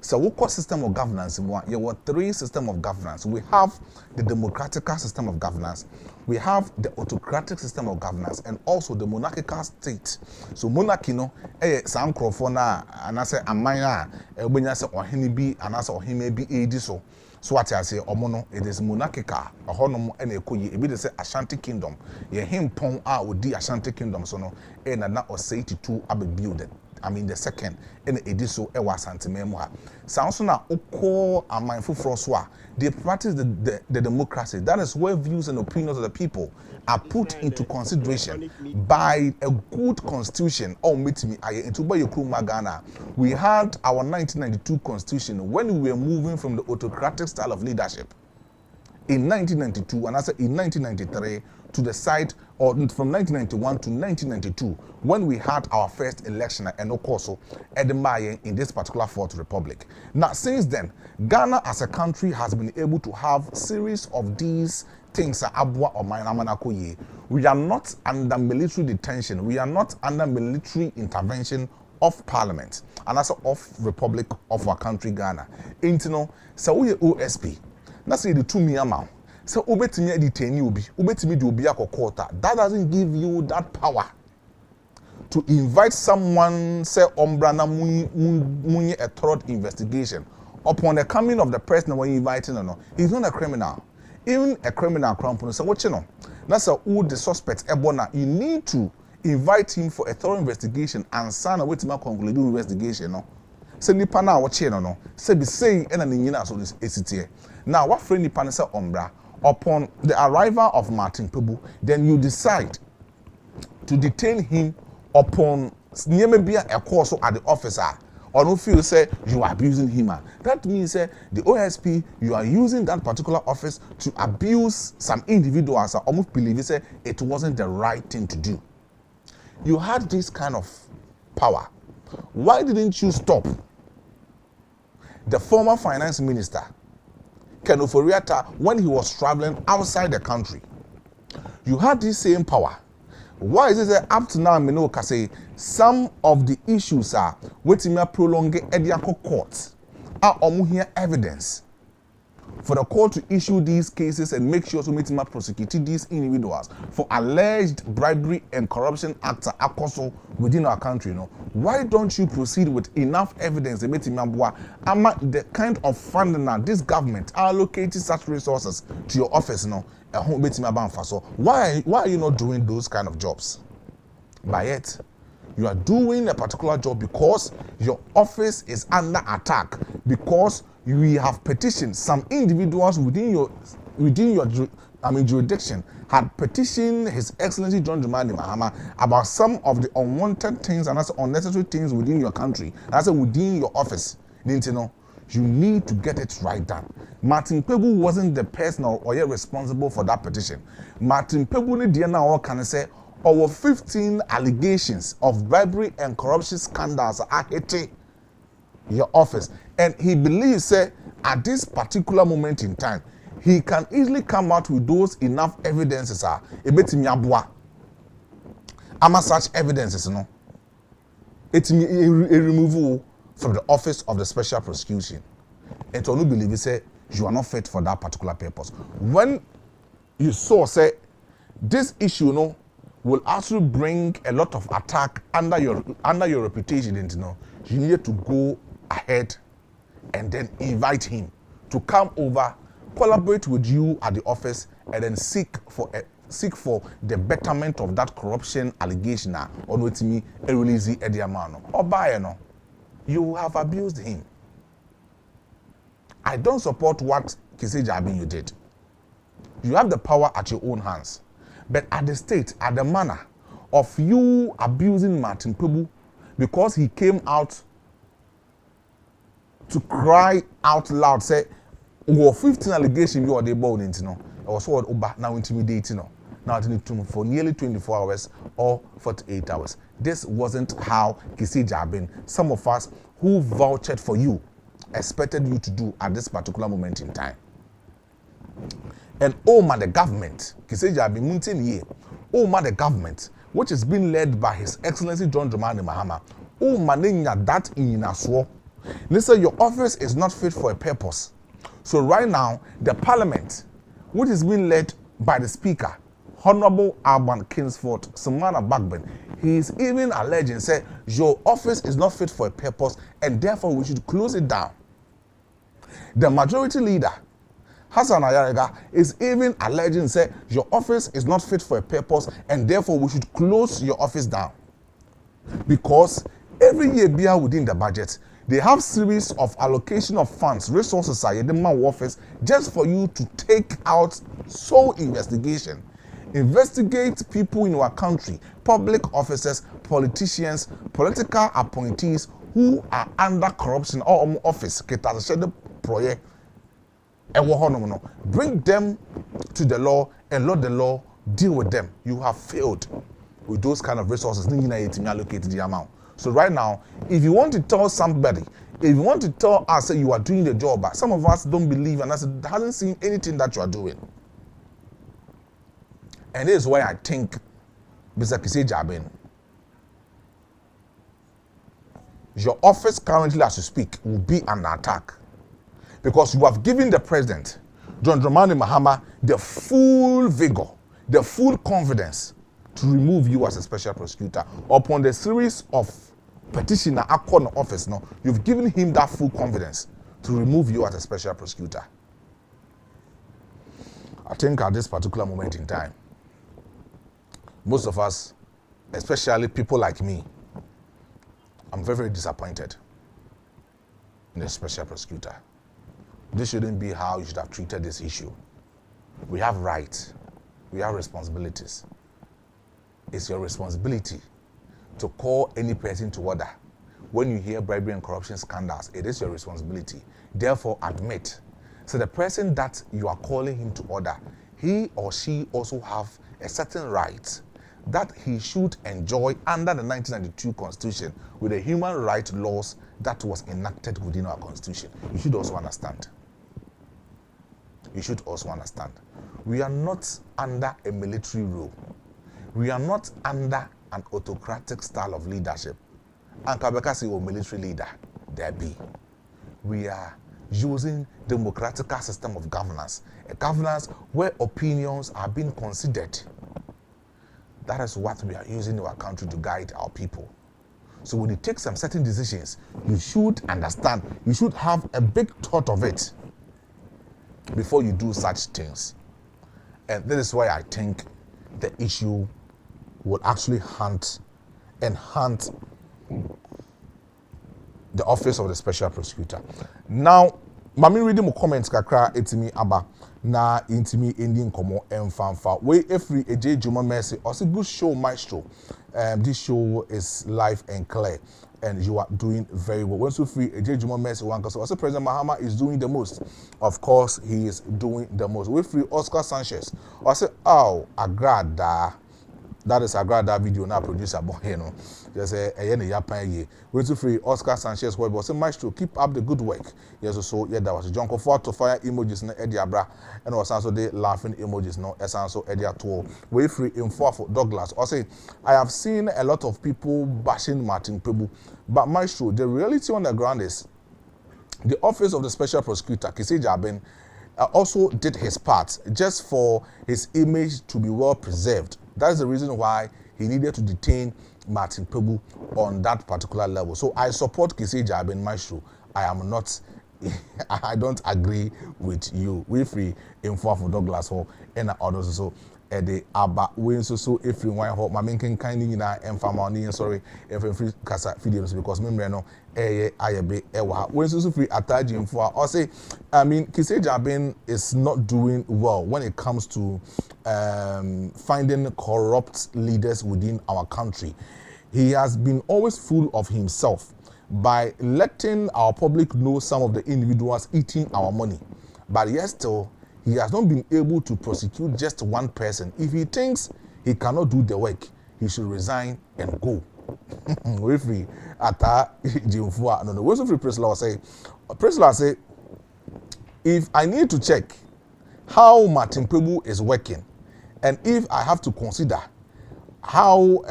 So what system of governance? There were three systems of governance. We have the democratic system of governance, we have the autocratic system of governance, and also the monarchical state. So monarchy no some crofona and I say amaya ebenya se ohene bi anasa ohene bi ediso. So what I say omono it is monarchical ahonom ena ekoyi ebi de say Ashanti kingdom ye himpon a odi Ashanti kingdom so no na na osei22 abebuild the second in ediso ewa santimemu ha sounds na oko amanfo froswa they practice the democracy. That is where views and opinions of the people are put into consideration by a good constitution. We had our 1992 constitution when we were moving from the autocratic style of leadership in 1992 and I said in 1993 to the side, or from 1991 to 1992 when we had our first election and of course Edinburgh in this particular Fourth Republic. Now since then, Ghana as a country has been able to have series of these things. We are not under military detention, we are not under military intervention of Parliament and also of Republic of our country Ghana. So we OSP. That's the 2 million amount. So ubetimi detain obi, ubetimi do obi akokota. That doesn't give you that power to invite someone say ombrana munye a thorough investigation upon the coming of the person when you inviting or no. He's not a criminal. Even a criminal crime so what you know. That's who the suspect ebona. You need to invite him for a thorough investigation and sign a way to conclude investigation no. say nipa na wo che no say be saying na ne nyina so esitie. Now what friend nipa ne say ombra upon the arrival of Martin Pebu, then you decide to detain him upon Niemebia a course at the officer. Or no feel say you are abusing him. That means the OSP, you are using that particular office to abuse some individuals. I almost believe say it wasn't the right thing to do. You had this kind of power. Why didn't you stop the former finance minister Ken Oforiatta when he was traveling outside the country? You had this same power. Why is it that up to now, me know say some of the issues are waiting me prolong Ediako court are here evidence for the court to issue these cases and make sure to meet me prosecute these individuals for alleged bribery and corruption acts are also within our country. Why don't you proceed with enough evidence to make the kind of funding that this government allocating such resources to your office why are you not doing those kind of jobs? But yet you are doing a particular job because your office is under attack, because we have petitioned some individuals within your jurisdiction had petitioned His Excellency John Dramani Mahama about some of the unwanted things and also unnecessary things within your country, and also within your office. You need to get it right down. Martin Pebu wasn't the person or yet responsible for that petition. Martin Pebu ni diana or can say over 15 allegations of bribery and corruption scandals are hitting your office. And he believes that at this particular moment in time, he can easily come out with those enough evidences. Ama such evidences, it's a removal from the office of the special prosecution. And to believe say you are not fit for that particular purpose. When you saw say this issue will actually bring a lot of attack under your reputation, you need to go ahead and then invite him to come over, collaborate with you at the office, and then seek for the betterment of that corruption allegation on with me a release Ediamano or by you have abused him. I don't support what Kisei Jabin you did. You have the power at your own hands. But at the state, at the manner of you abusing Martin Pebu because he came out to cry out loud, say, "Oh, 15 allegations you are the bone into was what Oba now intimidating now for nearly 24 hours or 48 hours." This wasn't how Kisei Jabin, some of us who vouched for you, expected you to do at this particular moment in time. And the government, Kisei Jabin Muntin ye, the government, which is being led by His Excellency John Dramani Mahama, that in Aswo. Listen, your office is not fit for a purpose. So right now, the parliament, which is being led by the speaker, Honorable Alban Kingsford Samana Bagben, he is even alleging, say, your office is not fit for a purpose and therefore we should close it down. The majority leader, Hassan Ayariga, is even alleging, say, your office is not fit for a purpose and therefore we should close your office down. Because every year within the budget, they have series of allocation of funds, resources, office, just for you to take out sole investigation. Investigate people in our country, public officers, politicians, political appointees who are under corruption or office. Bring them to the law and let the law deal with them. You have failed with those kind of resources. Allocated the amount. So right now, if you want to tell somebody, if you want to tell us that you are doing the job, but some of us don't believe and hasn't seen anything that you are doing. And this is why I think Mr. Kisei Jabin, your office currently as you speak will be under attack. Because you have given the president, John Dramani Mahama, the full vigor, the full confidence to remove you as a special prosecutor. Upon the series of petitions that are in the office now, you've given him that full confidence to remove you as a special prosecutor. I think at this particular moment in time, most of us, especially people like me, I'm very, very disappointed. in the special prosecutor. This shouldn't be how you should have treated this issue. We have rights. We have responsibilities. It's your responsibility to call any person to order. When you hear bribery and corruption scandals, it is your responsibility. Therefore, admit. So the person that you are calling him to order, he or she also have a certain right that he should enjoy under the 1992 Constitution with the human rights laws that was enacted within our Constitution. You should also understand. You should also understand. We are not under a military rule. We are not under an autocratic style of leadership. And Kabeka say, oh, military leader, there be. We are using democratic system of governance, a governance where opinions are being considered. That is what we are using in our country to guide our people. So when you take some certain decisions, you should understand, you should have a big thought of it before you do such things. And this is why I think the issue will actually enhance the office of the special prosecutor. Now, mami reading my comments kakra etimi aba na intimi ending komo emfanfa. We every AJ Juma Mercy also good show Maestro. This show is live and clear, and you are doing very well. When so free AJ Juma Mercy one because also President Mahama is doing the most. Of course, he is doing the most. We free Oscar Sanchez. Also, oh, agrada. That is a great video now producer boy, you know. Just a yapan ye. We to free Oscar Sanchez web was a Maestro. Keep up the good work. Yes, so yeah, that was a junk of to fire emojis na Eddie Abra and was also the laughing emojis no as also Eddie at all. We free info for Douglas. I say I have seen a lot of people bashing Martin Pebu, but Maestro, the reality on the ground is the office of the special prosecutor, Kisi Jabin, also did his part just for his image to be well preserved. That is the reason why he needed to detain Martin Pebu on that particular level. So I support Kisi Jabin Maestro. I am not, I don't agree with you. We free info for Douglas Hall and others. So the aba we so if you want help, my main kind na emfama sorry if free kasa videos because me no ayabe ewa we so free attach info. I say I mean Kisi Jabin is not doing well when it comes to finding corrupt leaders within our country. He has been always full of himself by letting our public know some of the individuals eating our money, but yet still he has not been able to prosecute just one person. If he thinks he cannot do the work, he should resign and go. If I need to check how Martin Pebu is working, and if I have to consider how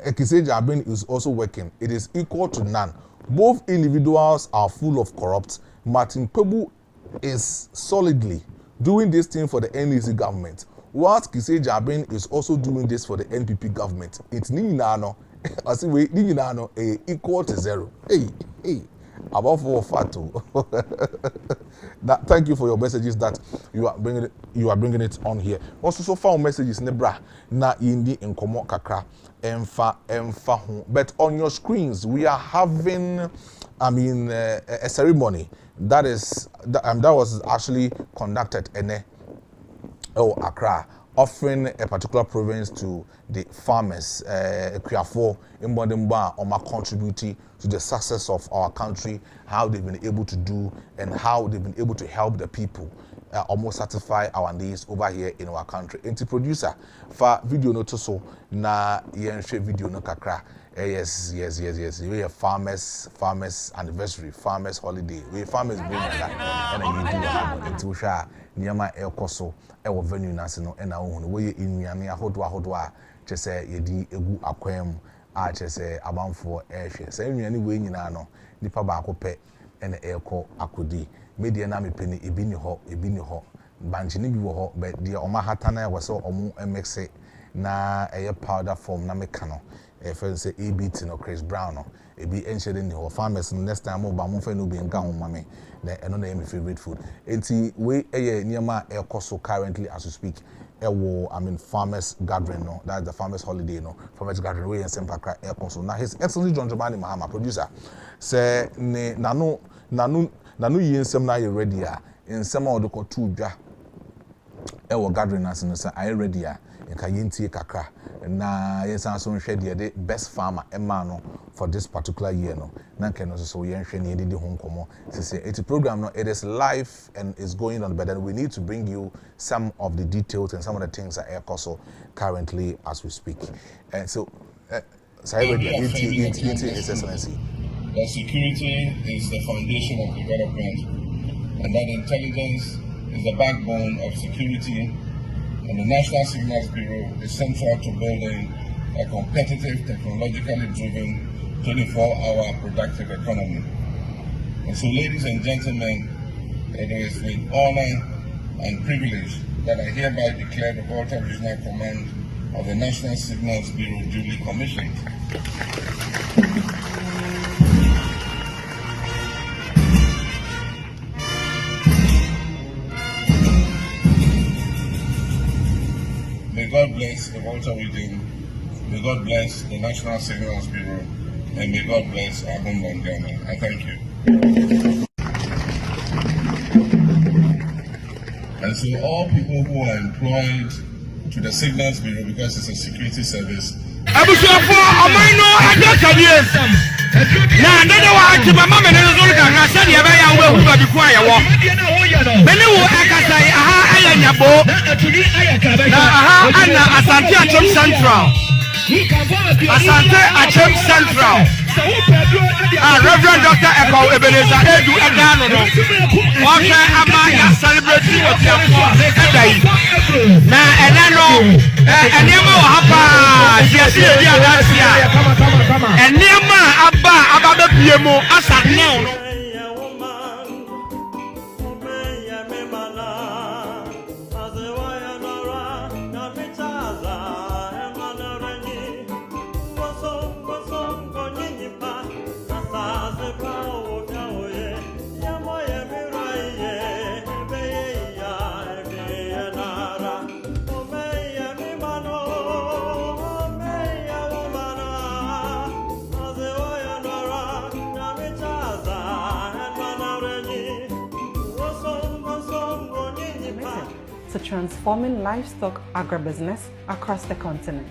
Kisi Jabin is also working, it is equal to none. Both individuals are full of corrupt. Martin Pebu is solidly doing this thing for the NEC government, whilst Kisi Jabin is also doing this for the NPP government. It's Ninano, I see we Ninano equal to zero. Hey, about for fatu. Thank you for your messages that you are bringing it on here. Also, so far messages nebra na indi enkomo kakra emfa ho. But on your screens we are having, a ceremony that was actually conducted in Accra, offering a particular province to the farmers, Kriafo, Mbodimba, Oma contributing to the success of our country, how they've been able to do and how they've been able to help the people almost satisfy our needs over here in our country. Enti producer, for video no to so na yenhwe video no kakra. Yes. We have farmers anniversary, farmers holiday. We farmers bring that, and you do have into sha niyama ekoso ewo venue na se no na ohunu we nnuane ahodo chese yedi egu akwam a chese abanfo ehwe se nnuane we nyina no nipa ba akopɛ ene eko akodi media na mepeni ebi ni ho banji ni bi wo ho but dia oma hatana we se omu mxe na eye powder form na meka no friend say ABT no Chris Brown no ebi enchede ni ho farmers next time oba mo fa no bi nka ho mame na eno na my favorite food enti we eye niema ekoso currently as we speak farmers gathering, no, that's the farmers holiday, no, farmers gathering, we in Sempakra Air Council. Now, His Excellency John Dramani Mahama, producer, say, nanu yin sem na ready in some of the kotuja. Gathering as in say, I ready in Kayinti Kakra. Na yes, also share the best farmer Emano for this particular year. No, na can also so yen share the home komo. Say it's a program. No, it is live and is going on. But then we need to bring you some of the details and some of the things that are also currently as we speak. And so, sorry, His Excellency. That security is the foundation of development, and that intelligence is the backbone of security. And the National Signals Bureau is central to building a competitive, technologically driven, 24-hour productive economy. And so, ladies and gentlemen, it is with honor and privilege that I hereby declare the Volta Regional Command of the National Signals Bureau duly commissioned. May God bless the Volta region, may God bless the National Signals Bureau, and may God bless our homeland Ghana. I thank you. And so all people who are employed to the Signals Bureau, because it's a security service, Asante Achem Central. Reverend Dr. Eko Ebenezer Edu Edano. Okay, Amaya celebrating Tofiakwa. Na enano enema hapa siasi dia dasia. Enema aba biemo asatne ono. To transforming livestock agribusiness across the continent.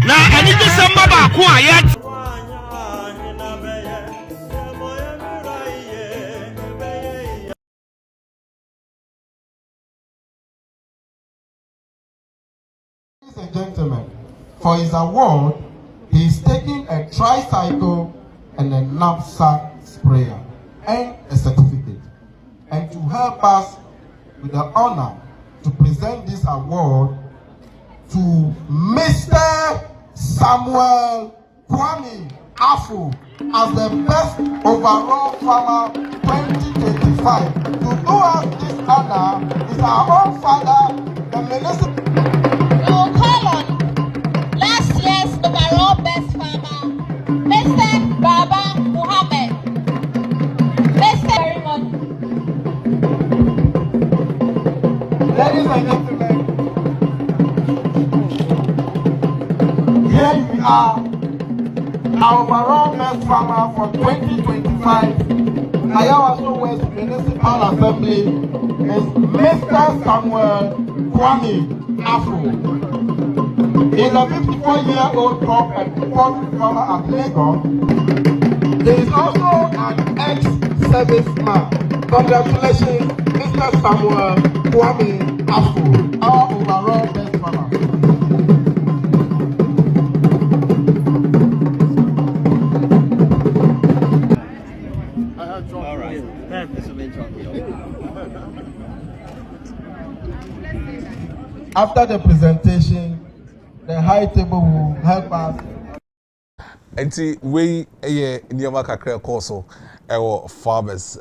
Now, I need to send my quiet. Ladies and gentlemen, for his award, he is taking a tricycle and a knapsack sprayer and a certificate. And to help us with the honor to present this award to Mr. Samuel Kwame Afu as the best overall farmer 2025. To do us this honor is our own father, the minister. You will call on Ladies and gentlemen, here we are, our overall best farmer for 2025. Ayawaso West Municipal Assembly is Mr. Samuel Kwame Afro. He's a 54-year-old crop and poultry farmer at Lagos. He is also an ex-serviceman. Congratulations, Mr. Samuel Kwame Afro, our overall best farmer. All right. After the presentation, the high table will help us. Enti we niyama kakra koso ewo farmers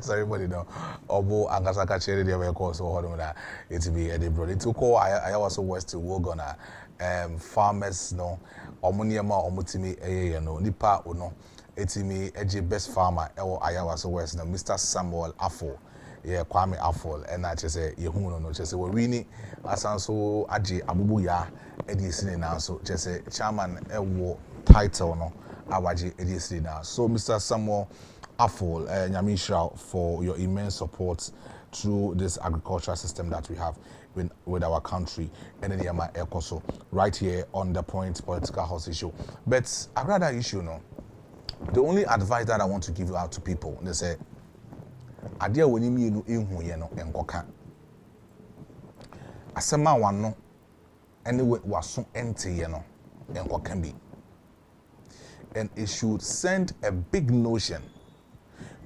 ceremony no obo angasa ka chere de koso hodum na it be e de bro it ko Ayawaso West Wogona farmers no omuniyama omutimi no nipa no etimi eje best farmer ewo Ayawaso West no Mr. Samuel Afo Kwame Afol and I just say Yehuno no just say we wini asanso aje abubu ya edisini na so just say chairman ewo title no awaje edisini na so Mr. Samuel Afol Nyamishra for your immense support through this agricultural system that we have with our country and then Yama Ekoso right here on the Point Political House issue. But another issue no, the only advice that I want to give out to people, they say adia woni mienu ehuye no enkoka asema wano ene waso enteye no enkoka bi, and it should send a big notion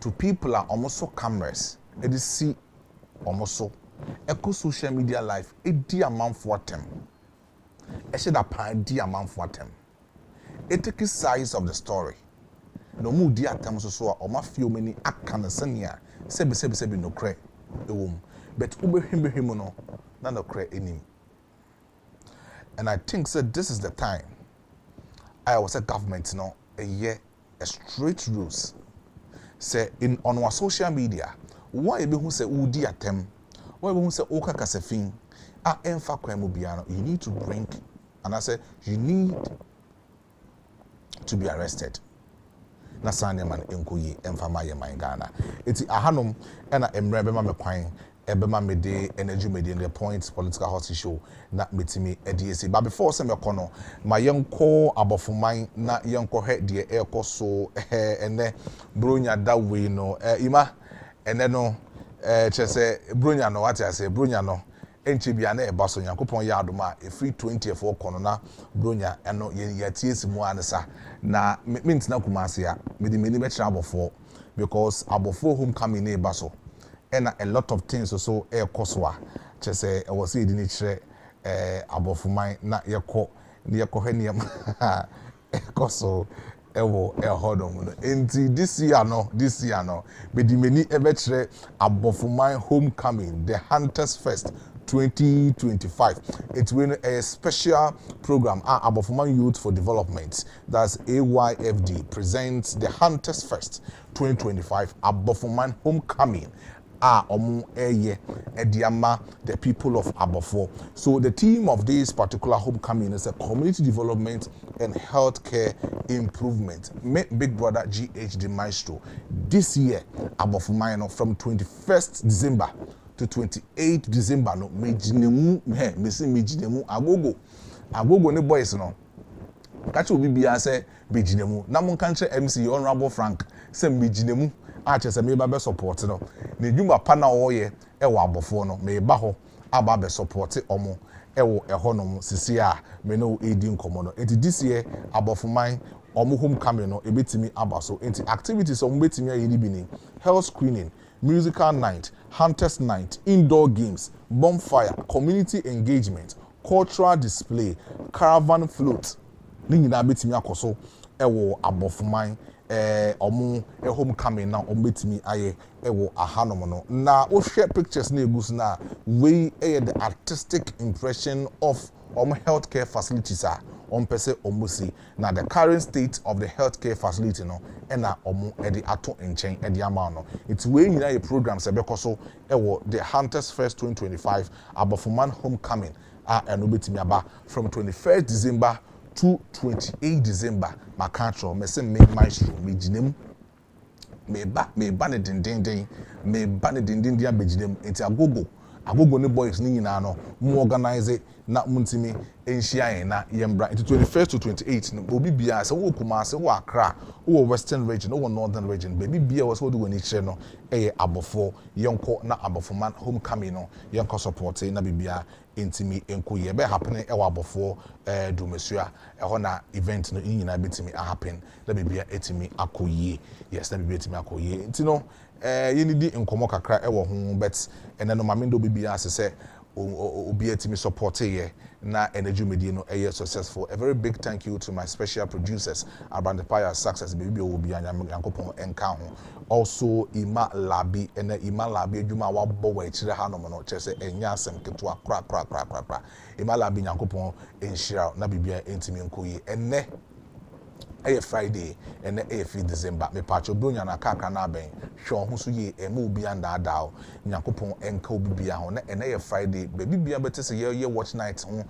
to people are almost cameras it is see almost eco social media life edi amount for them e should appear di amount for them it take size of the story no mu di atam so a oma feel many akana senia sebi no kre ewom but ubehim no na no kre enim. And I think said this is the time I was a government no a year a straight rules say in on our social media why be who say udi atem why be who say oka kasefin a emfa kwemu bia you need to bring, and I say you need to be arrested na sane man enkoyi emfama ye man Ghana eti ahanom ena emre bema me kwan ebema me de energy media the Point Political House show na metimi edc but before say me kono ma yenko abofuman na yenko he de ekoso ene bronya da we no ima ene no chese bronya no what I say bronya no enche bia na eba so Nyankopon ya adoma e free 20th kono na bronya eno ye tiesi mu ansa na mintina kumase ya me di meni be tra abofo because abofo homecoming na eba so and a lot of things so e koswa chese e was e di ni kire abofuman na yekọ heniam koso ewo hodom no enti this year no be di meni e be kire abofuman homecoming the Hunters Fest 2025. It's been a special program Abofuman Youth for Development, that's AYFD, presents the Hunters Fest 2025 Abofuman Homecoming Ediama, the people of Abofo. So the theme of this particular homecoming is a community development and healthcare improvement. Big brother GHD Maestro this year Abofuman from 21st December to 28 December no mejinemu mejinemu agogo ne boys no kacha obi bia say mejinemu na mon kan kire MC Honorable Frank say mejinemu a che say me ba be support no na dwuma pa na oye e wo abofo no me ba ho aba be support omo e wo ehonom sisi a me no edi nkomo no enti this year abofuman omo homecoming no ebetimi aba so enti activities omo betimi ayi ni bi ni health screening, musical night, Hunters night, indoor games, bonfire, community engagement, cultural display, caravan float. Ni nyina betimi akoso ewo abofuman omo homecoming na omo betimi aye ewo ahanom no na o share pictures na egus na we the artistic impression of omo healthcare facilities on pese omusi na the current state of the healthcare facility no ena omu edi ato enchen edi ama no it we nyina ye programs e bekoso ewo the Hunters First 2025 Abofuman homecoming eno betimi aba from 21st December to 28 December makatro mese me Maestro me ginem me ba ne dindindin me ba ne dindindin abeginem enti agogo ne boys ni nyina no mu organize na muntimi enhia yen na yembra into 21st to 28 no obi bia se wo kuma se wo Accra wo Western region wo Northern region baby bia wo se wo do wani kire no abofo yonko na abofoman homecoming no yonko support na bibia intimi enko ye be happen abofo dumasua na event no nyina betimi a happen na bibia etimi akoyie yes na bibia etimi akoyie nti no yeni di nkomo kakra ho bet ene no mamendo bibia se obi etimi support ye na energy media no successful. A very big thank you to my special producers around the Empire Success baby obi yankopon enka ho. Also Ima Labi adwuma wa bo wa chire ha no no chese enya asem keto akra Ima Labi yankopon enhira na bibia entimi nkoyi enne Friday and 5 December me pacho bronya na kaka na ben hwe ho so ye ema obi anda adao nyakopon enka obi bia ho na ene Friday baby bia betese ye watch night ho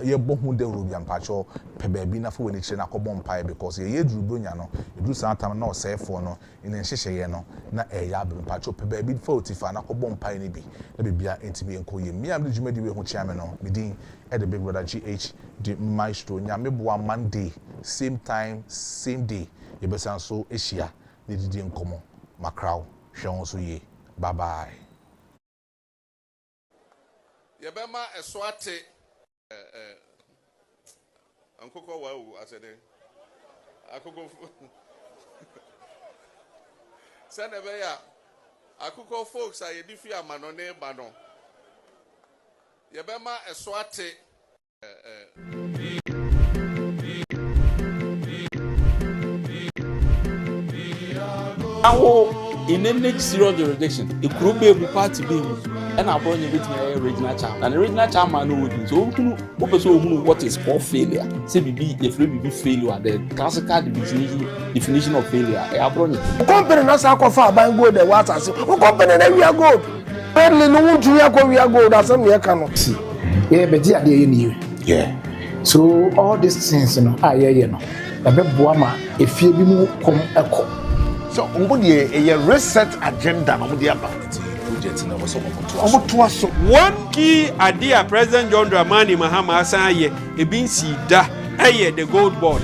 ye bohu de robia pacho pe baby na fo wani kire na kobon pai because ye duru bronya no eduru santam na osefo no ene nhehye ye no na ya be pacho pe baby fo otifa na kobon pai ne bi na bibia entimi enko ye mi am de jumadi we ho chiame no midin the big brother GH the Maestro nyame boa Monday same time same day you besan so Asia ne didi nkomo makraw hwon so ye bye bye ye be ma eso ate ankoko wa wu asede akoko send be ya akoko folks are di fi amano ne ba no ye be ma eso ate in any serious jurisdiction, it could be a party being and I born with my original chairman. And the original chairman knows so what is called failure. Say be if we be failure, the classical definition of failure. I brought it. Company not sacrifice by go the water. Company that we are good. Apparently no one we are good as some cannot see. Yeah, but yeah. So all these things, you know, you know. A bit boama if you be more come echo. So, a reset agenda on the project. One key idea President John Dramani Mahama Asaye, a bin see da, the gold board.